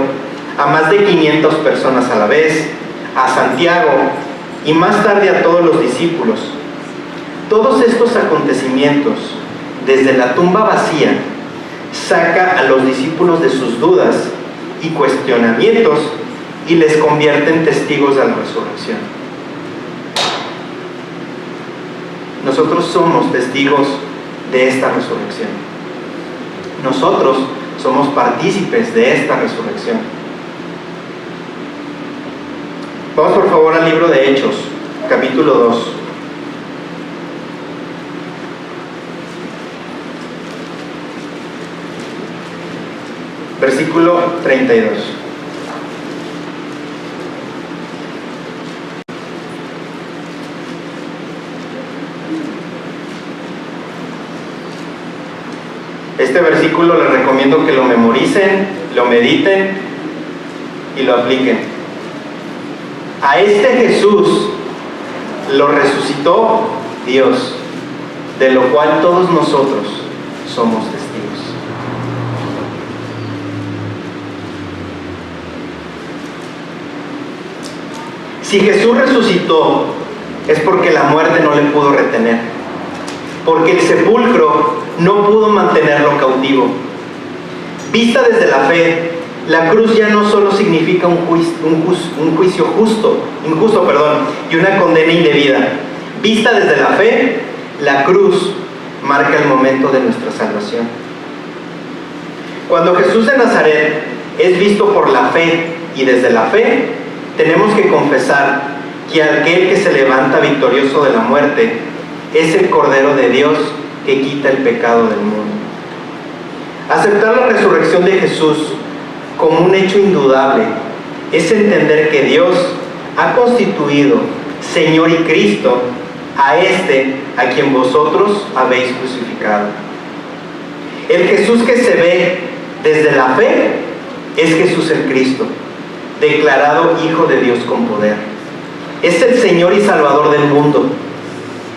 a más de 500 personas a la vez, a Santiago y más tarde a todos los discípulos. Todos estos acontecimientos, desde la tumba vacía, saca a los discípulos de sus dudas y cuestionamientos y les convierte en testigos de la resurrección. Nosotros somos testigos de esta resurrección. Nosotros somos partícipes de esta resurrección. Vamos por favor al libro de Hechos, capítulo 2. Versículo 32. Este versículo les recomiendo que lo memoricen, lo mediten y lo apliquen. A este Jesús lo resucitó Dios, de lo cual todos nosotros somos testigos. Si Jesús resucitó, es porque la muerte no le pudo retener, porque el sepulcro no pudo mantenerlo cautivo. Vista desde la fe, la cruz ya no solo significa un juicio injusto, y una condena indebida. Vista desde la fe, la cruz marca el momento de nuestra salvación. Cuando Jesús de Nazaret es visto por la fe y desde la fe, tenemos que confesar que aquel que se levanta victorioso de la muerte es el Cordero de Dios que quita el pecado del mundo. Aceptar la resurrección de Jesús como un hecho indudable es entender que Dios ha constituido Señor y Cristo a este a quien vosotros habéis crucificado. El Jesús que se ve desde la fe es Jesús el Cristo, declarado Hijo de Dios con poder. Es el Señor y Salvador del mundo.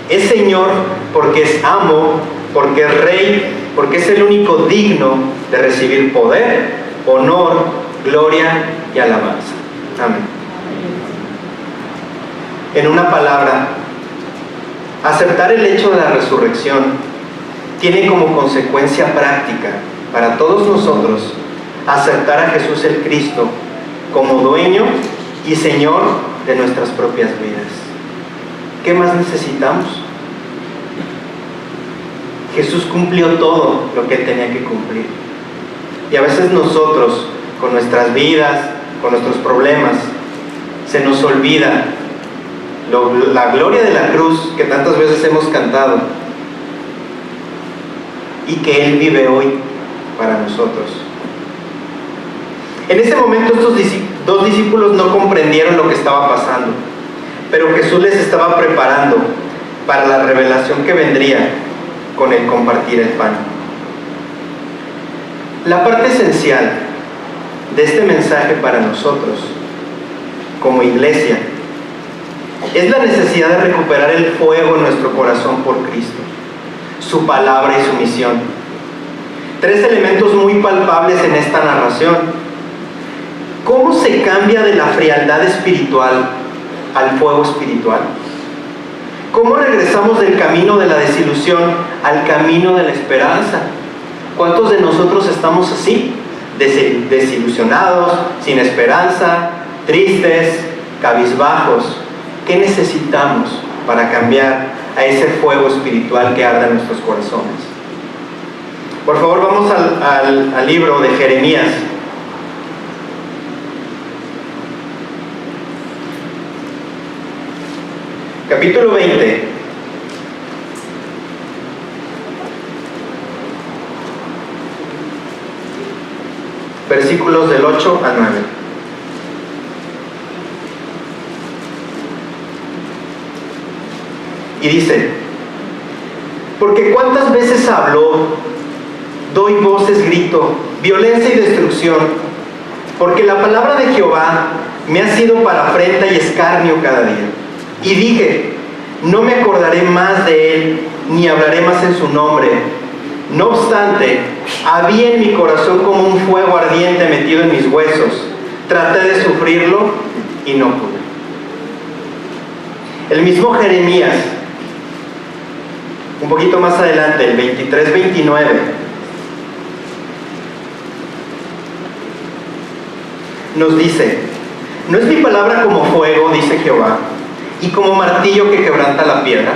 Es Señor porque es amo, porque es Rey, porque es el único digno de recibir poder, honor, gloria y alabanza. Amén. En una palabra, aceptar el hecho de la resurrección tiene como consecuencia práctica para todos nosotros aceptar a Jesús el Cristo como dueño y Señor de nuestras propias vidas. ¿Qué más necesitamos? Jesús cumplió todo lo que Él tenía que cumplir. Y a veces nosotros, con nuestras vidas, con nuestros problemas, se nos olvida la gloria de la cruz que tantas veces hemos cantado y que Él vive hoy para nosotros. En ese momento estos dos discípulos no comprendieron lo que estaba pasando, pero Jesús les estaba preparando para la revelación que vendría con el compartir el pan. La parte esencial de este mensaje para nosotros, como iglesia, es la necesidad de recuperar el fuego en nuestro corazón por Cristo, su palabra y su misión. 3 elementos muy palpables en esta narración. ¿Cómo se cambia de la frialdad espiritual al fuego espiritual? ¿Cómo regresamos del camino de la desilusión al camino de la esperanza? ¿Cuántos de nosotros estamos así? Desilusionados, sin esperanza, tristes, cabizbajos. ¿Qué necesitamos para cambiar a ese fuego espiritual que arde en nuestros corazones? Por favor, vamos al libro de Jeremías. Capítulo 20. Versículos del 8 al 9. Y dice: porque cuántas veces habló, doy voces, grito, violencia y destrucción, porque la palabra de Jehová me ha sido para afrenta y escarnio cada día. Y dije: no me acordaré más de él, ni hablaré más en su nombre. No obstante, había en mi corazón como un fuego ardiente metido en mis huesos. Traté de sufrirlo y no pude. El mismo Jeremías, un poquito más adelante, el 23-29, nos dice: ¿no es mi palabra como fuego, dice Jehová, y como martillo que quebranta la piedra?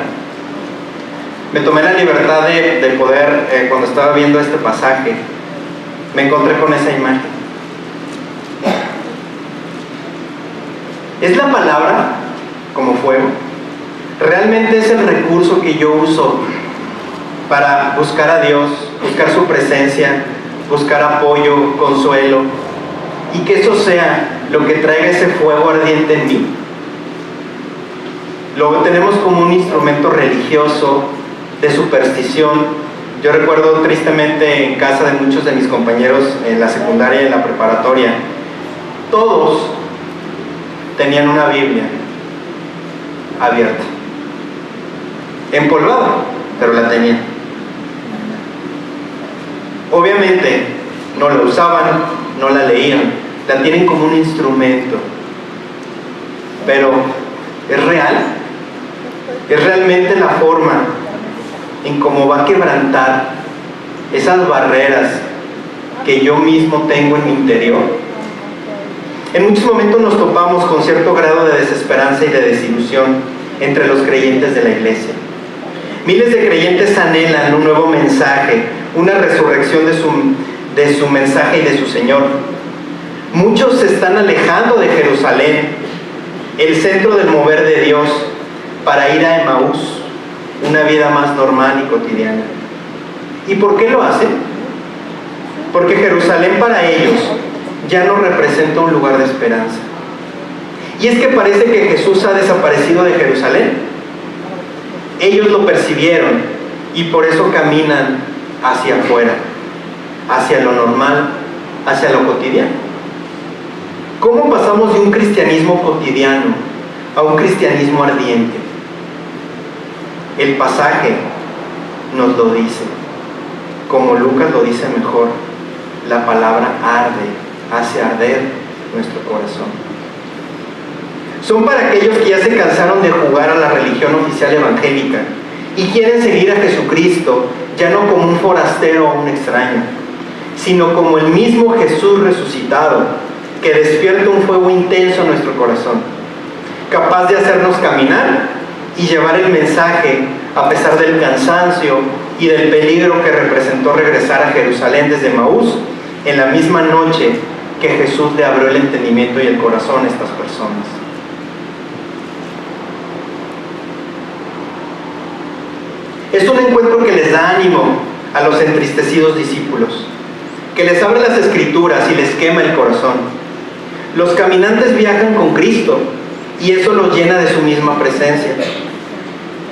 Me tomé la libertad de poder, cuando estaba viendo este pasaje, me encontré con esa imagen. ¿Es la palabra como fuego? ¿Realmente es el recurso que yo uso para buscar a Dios, buscar su presencia, buscar apoyo, consuelo, y que eso sea lo que traiga ese fuego ardiente en mí? Lo tenemos como un instrumento religioso, de superstición. Yo recuerdo tristemente en casa de muchos de mis compañeros en la secundaria y en la preparatoria, todos tenían una Biblia abierta, empolvada, pero la tenían. Obviamente no la usaban, no la leían, la tienen como un instrumento. Pero ¿es real? ¿Es realmente la forma en cómo va a quebrantar esas barreras que yo mismo tengo en mi interior? En muchos momentos nos topamos con cierto grado de desesperanza y de desilusión entre los creyentes de la iglesia. Miles de creyentes anhelan un nuevo mensaje, una resurrección de su mensaje y de su Señor. Muchos se están alejando de Jerusalén, el centro del mover de Dios, para ir a Emaús, una vida más normal y cotidiana. ¿Y por qué lo hacen? Porque Jerusalén para ellos ya no representa un lugar de esperanza. Y es que parece que Jesús ha desaparecido de Jerusalén. Ellos lo percibieron y por eso caminan hacia afuera, hacia lo normal, hacia lo cotidiano. ¿Cómo pasamos de un cristianismo cotidiano a un cristianismo ardiente? El pasaje nos lo dice, como Lucas lo dice mejor: la palabra arde, hace arder nuestro corazón. Son para aquellos que ya se cansaron de jugar a la religión oficial evangélica y quieren seguir a Jesucristo ya no como un forastero o un extraño, sino como el mismo Jesús resucitado, que despierta un fuego intenso en nuestro corazón, capaz de hacernos caminar y llevar el mensaje a pesar del cansancio y del peligro que representó regresar a Jerusalén desde Emaús en la misma noche que Jesús le abrió el entendimiento y el corazón a estas personas. Es un encuentro que les da ánimo a los entristecidos discípulos. que les abre las escrituras y les quema el corazón. Los caminantes viajan con Cristo y eso los llena de su misma presencia.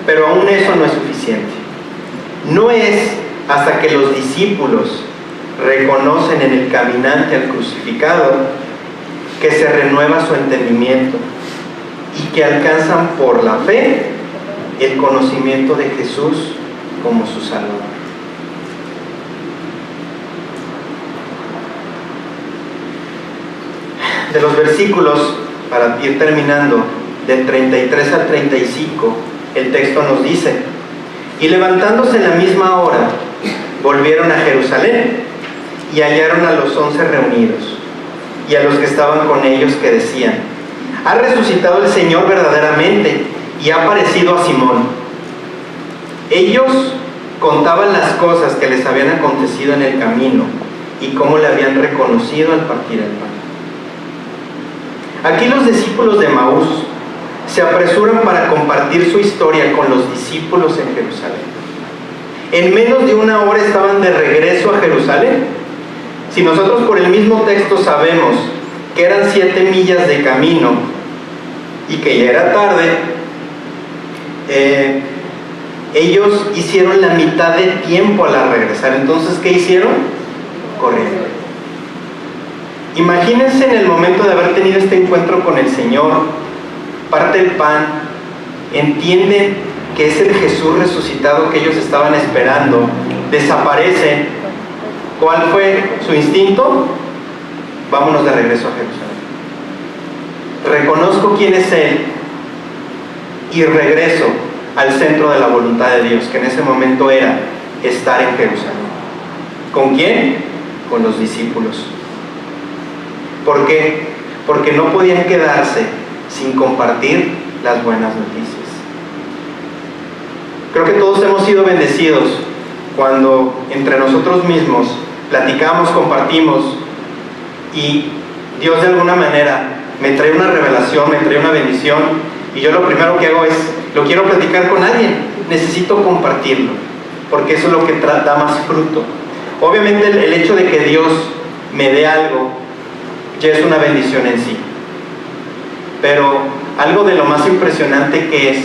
Pero aún eso no es suficiente. No es hasta que los discípulos reconocen en el caminante al crucificado que se renueva su entendimiento y que alcanzan por la fe el conocimiento de Jesús como su Salvador. De los versículos, para ir terminando, del 33 al 35, el texto nos dice: y levantándose en la misma hora, volvieron a Jerusalén y hallaron a los 11 reunidos y a los que estaban con ellos, que decían: ha resucitado el Señor verdaderamente y ha aparecido a Simón. Ellos contaban las cosas que les habían acontecido en el camino y cómo le habían reconocido al partir el pan. Aquí los discípulos de Emaús se apresuran para compartir su historia con los discípulos en Jerusalén. En menos de una hora estaban de regreso a Jerusalén. Si nosotros por el mismo texto sabemos que eran 7 millas de camino y que ya era tarde, ellos hicieron la mitad de tiempo al regresar. Entonces, ¿qué hicieron? Corrieron. Imagínense en el momento de haber tenido este encuentro con el Señor, parte el pan, entienden que es el Jesús resucitado que ellos estaban esperando, desaparece. ¿Cuál fue su instinto? Vámonos de regreso a Jerusalén. Reconozco quién es Él y regreso al centro de la voluntad de Dios, que en ese momento era estar en Jerusalén. ¿Con quién? Con los discípulos. ¿Por qué? Porque no podían quedarse sin compartir las buenas noticias. Creo que todos hemos sido bendecidos cuando entre nosotros mismos platicamos, compartimos, y Dios de alguna manera me trae una revelación, me trae una bendición, y yo lo primero que hago es, lo quiero platicar con alguien, necesito compartirlo, porque eso es lo que da más fruto. Obviamente el hecho de que Dios me dé algo ya es una bendición en sí, pero algo de lo más impresionante que es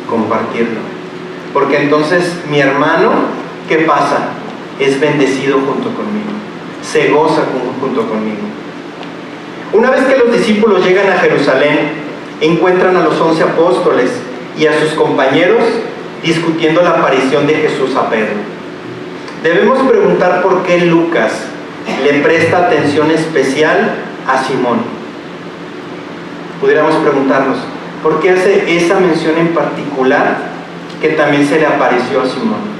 compartirlo, porque entonces mi hermano, ¿qué pasa? Es bendecido junto conmigo, se goza junto conmigo. Una vez que los discípulos llegan a Jerusalén, encuentran a los 11 apóstoles y a sus compañeros discutiendo la aparición de Jesús a Pedro. Debemos preguntar por qué Lucas le presta atención especial a Simón. Pudiéramos preguntarnos, ¿por qué hace esa mención en particular que también se le apareció a Simón?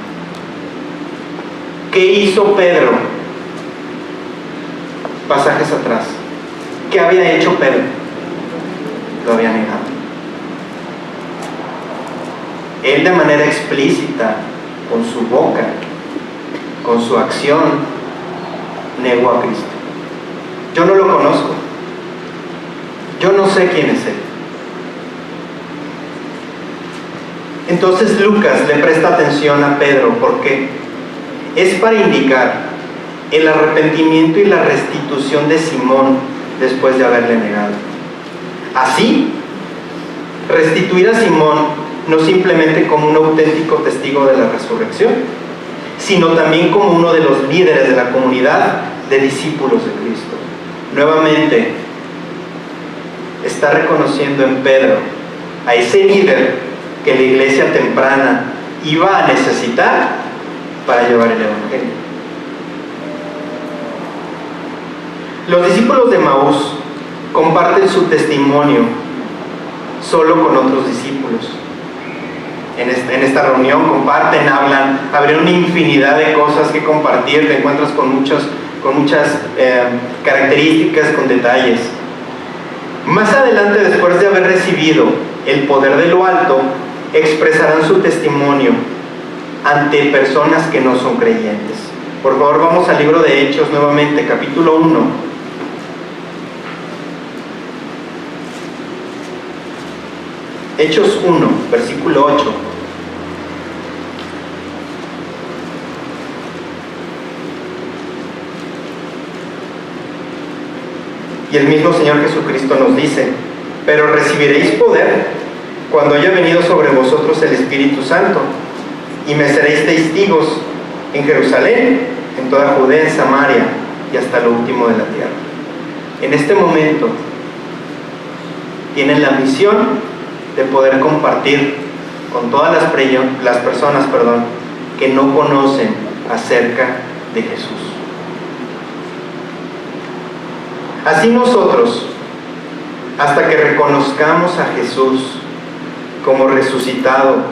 ¿Qué hizo Pedro? Pasajes atrás. ¿Qué había hecho Pedro? Lo había negado. Él de manera explícita, con su boca, con su acción, negó a Cristo. Yo no lo conozco. Yo no sé quién es Él. Entonces Lucas le presta atención a Pedro. ¿Por qué? Es para indicar el arrepentimiento y la restitución de Simón después de haberle negado. Así, restituir a Simón no simplemente como un auténtico testigo de la resurrección, sino también como uno de los líderes de la comunidad de discípulos de Cristo. Nuevamente, está reconociendo en Pedro a ese líder que la iglesia temprana iba a necesitar para llevar el Evangelio. Los discípulos de Emaús comparten su testimonio solo con otros discípulos. En esta reunión comparten, hablan, habría una infinidad de cosas que compartir, te encuentras con muchas características, con detalles. Más adelante, después de haber recibido el poder de lo alto, expresarán su testimonio ante personas que no son creyentes. Por favor, vamos al libro de Hechos nuevamente, capítulo 1. Hechos 1, versículo 8. Y el mismo Señor Jesucristo nos dice: pero recibiréis poder cuando haya venido sobre vosotros el Espíritu Santo, y me seréis testigos en Jerusalén, en toda Judea, en Samaria y hasta lo último de la tierra. En este momento tienen la misión de poder compartir con todas las personas que no conocen acerca de Jesús. Así nosotros, hasta que reconozcamos a Jesús como resucitado,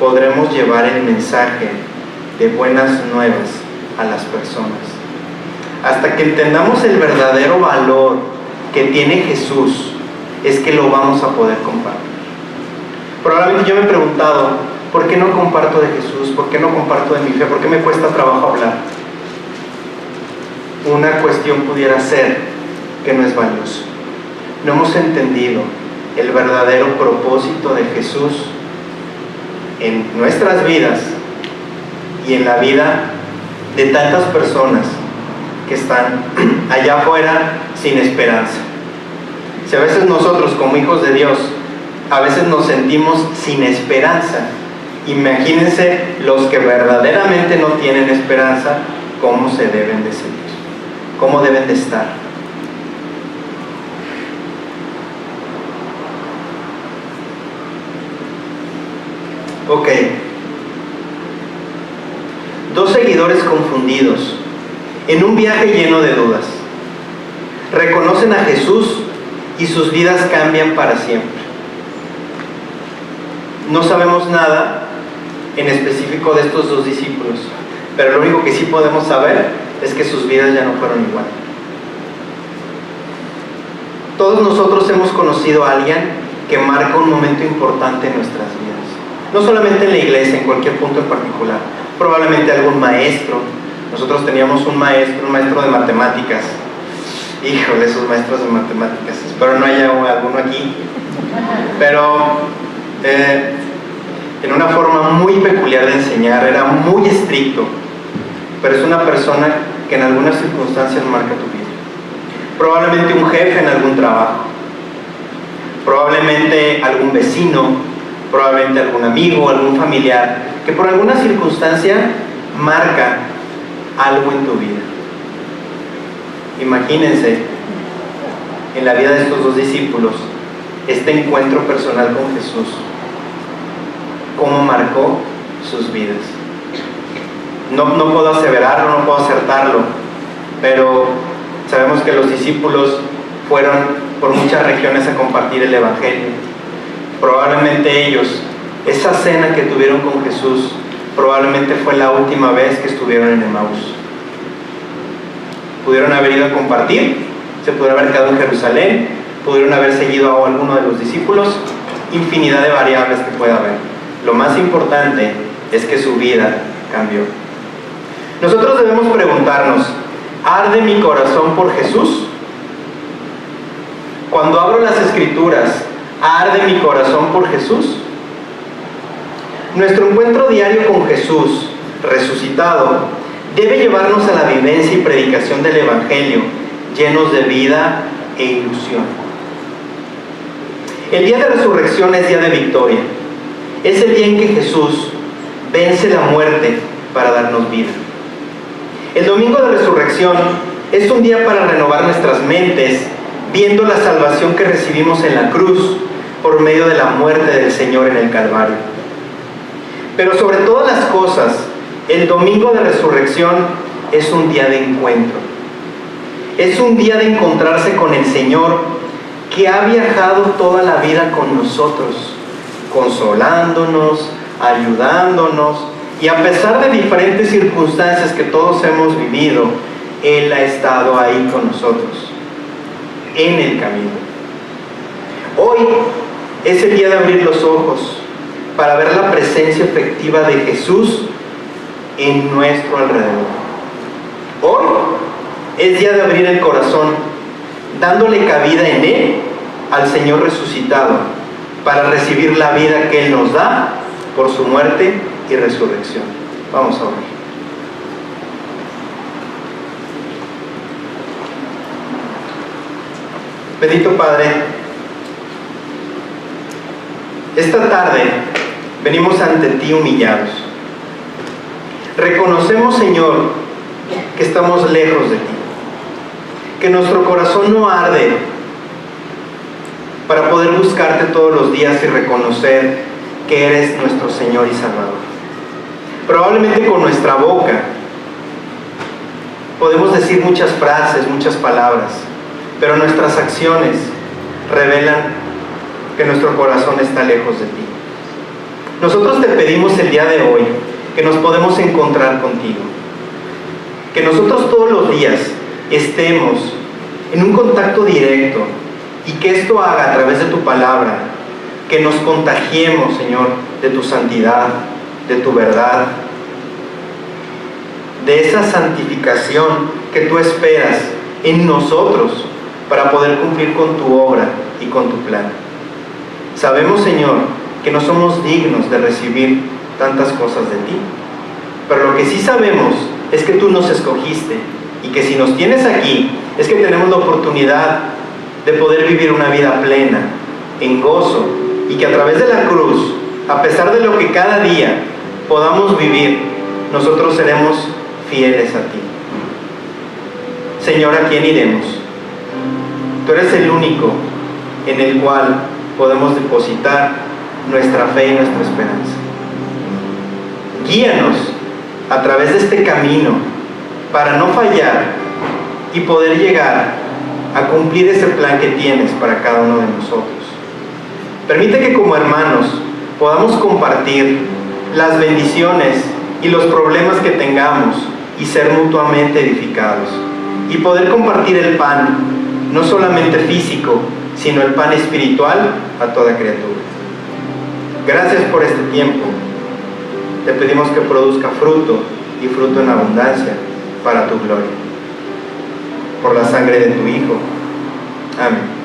podremos llevar el mensaje de buenas nuevas a las personas. Hasta que entendamos el verdadero valor que tiene Jesús, es que lo vamos a poder compartir. Probablemente yo me he preguntado: ¿por qué no comparto de Jesús? ¿Por qué no comparto de mi fe? ¿Por qué me cuesta trabajo hablar? Una cuestión pudiera ser que no es valioso. No hemos entendido el verdadero propósito de Jesús en nuestras vidas y en la vida de tantas personas que están allá afuera sin esperanza. Si a veces nosotros, como hijos de Dios, a veces nos sentimos sin esperanza, imagínense los que verdaderamente no tienen esperanza, cómo se deben de sentir, cómo deben de estar. Ok. 2 seguidores confundidos en un viaje lleno de dudas. Reconocen a Jesús y sus vidas cambian para siempre. No sabemos nada en específico de estos 2 discípulos, pero lo único que sí podemos saber es que sus vidas ya no fueron igual. Todos nosotros hemos conocido a alguien que marca un momento importante en nuestras vidas. No solamente en la iglesia, en cualquier punto en particular. Probablemente algún maestro. Nosotros teníamos un maestro de matemáticas. Híjole, esos maestros de matemáticas. Espero no haya alguno aquí. Pero en una forma muy peculiar de enseñar, era muy estricto. Pero es una persona que en algunas circunstancias marca tu vida. Probablemente un jefe en algún trabajo. Probablemente algún vecino. Probablemente algún amigo, algún familiar, que por alguna circunstancia marca algo en tu vida. Imagínense en la vida de estos 2 discípulos este encuentro personal con Jesús, cómo marcó sus vidas. No puedo aseverarlo, no puedo acertarlo, pero sabemos que los discípulos fueron por muchas regiones a compartir el Evangelio. Probablemente ellos, esa cena que tuvieron con Jesús, probablemente fue la última vez que estuvieron en Emaús. Pudieron haber ido a compartir, se pudieron haber quedado en Jerusalén, pudieron haber seguido a alguno de los discípulos, infinidad de variables que puede haber. Lo más importante es que su vida cambió. Nosotros debemos preguntarnos: ¿arde mi corazón por Jesús? Cuando abro las Escrituras, ¿arde mi corazón por Jesús? Nuestro encuentro diario con Jesús resucitado debe llevarnos a la vivencia y predicación del Evangelio, llenos de vida e ilusión. El día de resurrección es día de victoria. Es el día en que Jesús vence la muerte para darnos vida. El domingo de resurrección es un día para renovar nuestras mentes, viendo la salvación que recibimos en la cruz por medio de la muerte del Señor en el Calvario. Pero sobre todas las cosas, el domingo de resurrección es un día de encuentro. Es un día de encontrarse con el Señor, que ha viajado toda la vida con nosotros, consolándonos, ayudándonos, y a pesar de diferentes circunstancias que todos hemos vivido, Él ha estado ahí con nosotros, en el camino. Hoy es el día de abrir los ojos para ver la presencia efectiva de Jesús en nuestro alrededor. Hoy es día de abrir el corazón, dándole cabida en Él al Señor resucitado, para recibir la vida que Él nos da por su muerte y resurrección. Vamos a orar. Bendito Padre, esta tarde venimos ante ti humillados. Reconocemos, Señor, que estamos lejos de ti, que nuestro corazón no arde para poder buscarte todos los días y reconocer que eres nuestro Señor y Salvador. Probablemente con nuestra boca podemos decir muchas frases, muchas palabras, pero nuestras acciones revelan que nuestro corazón está lejos de ti. Nosotros te pedimos el día de hoy que nos podemos encontrar contigo, que nosotros todos los días estemos en un contacto directo y que esto haga a través de tu palabra, que nos contagiemos, Señor, de tu santidad, de tu verdad, de esa santificación que tú esperas en nosotros para poder cumplir con tu obra y con tu plan. Sabemos, Señor, que no somos dignos de recibir tantas cosas de ti, pero lo que sí sabemos es que tú nos escogiste y que si nos tienes aquí es que tenemos la oportunidad de poder vivir una vida plena, en gozo, y que a través de la cruz, a pesar de lo que cada día podamos vivir, nosotros seremos fieles a ti. Señor, ¿a quién iremos? Tú eres el único en el cual podemos depositar nuestra fe y nuestra esperanza. Guíanos a través de este camino para no fallar y poder llegar a cumplir ese plan que tienes para cada uno de nosotros. Permite que como hermanos podamos compartir las bendiciones y los problemas que tengamos y ser mutuamente edificados, y poder compartir el pan, no solamente físico, sino el pan espiritual a toda criatura. Gracias por este tiempo. Te pedimos que produzca fruto y fruto en abundancia para tu gloria. Por la sangre de tu Hijo. Amén.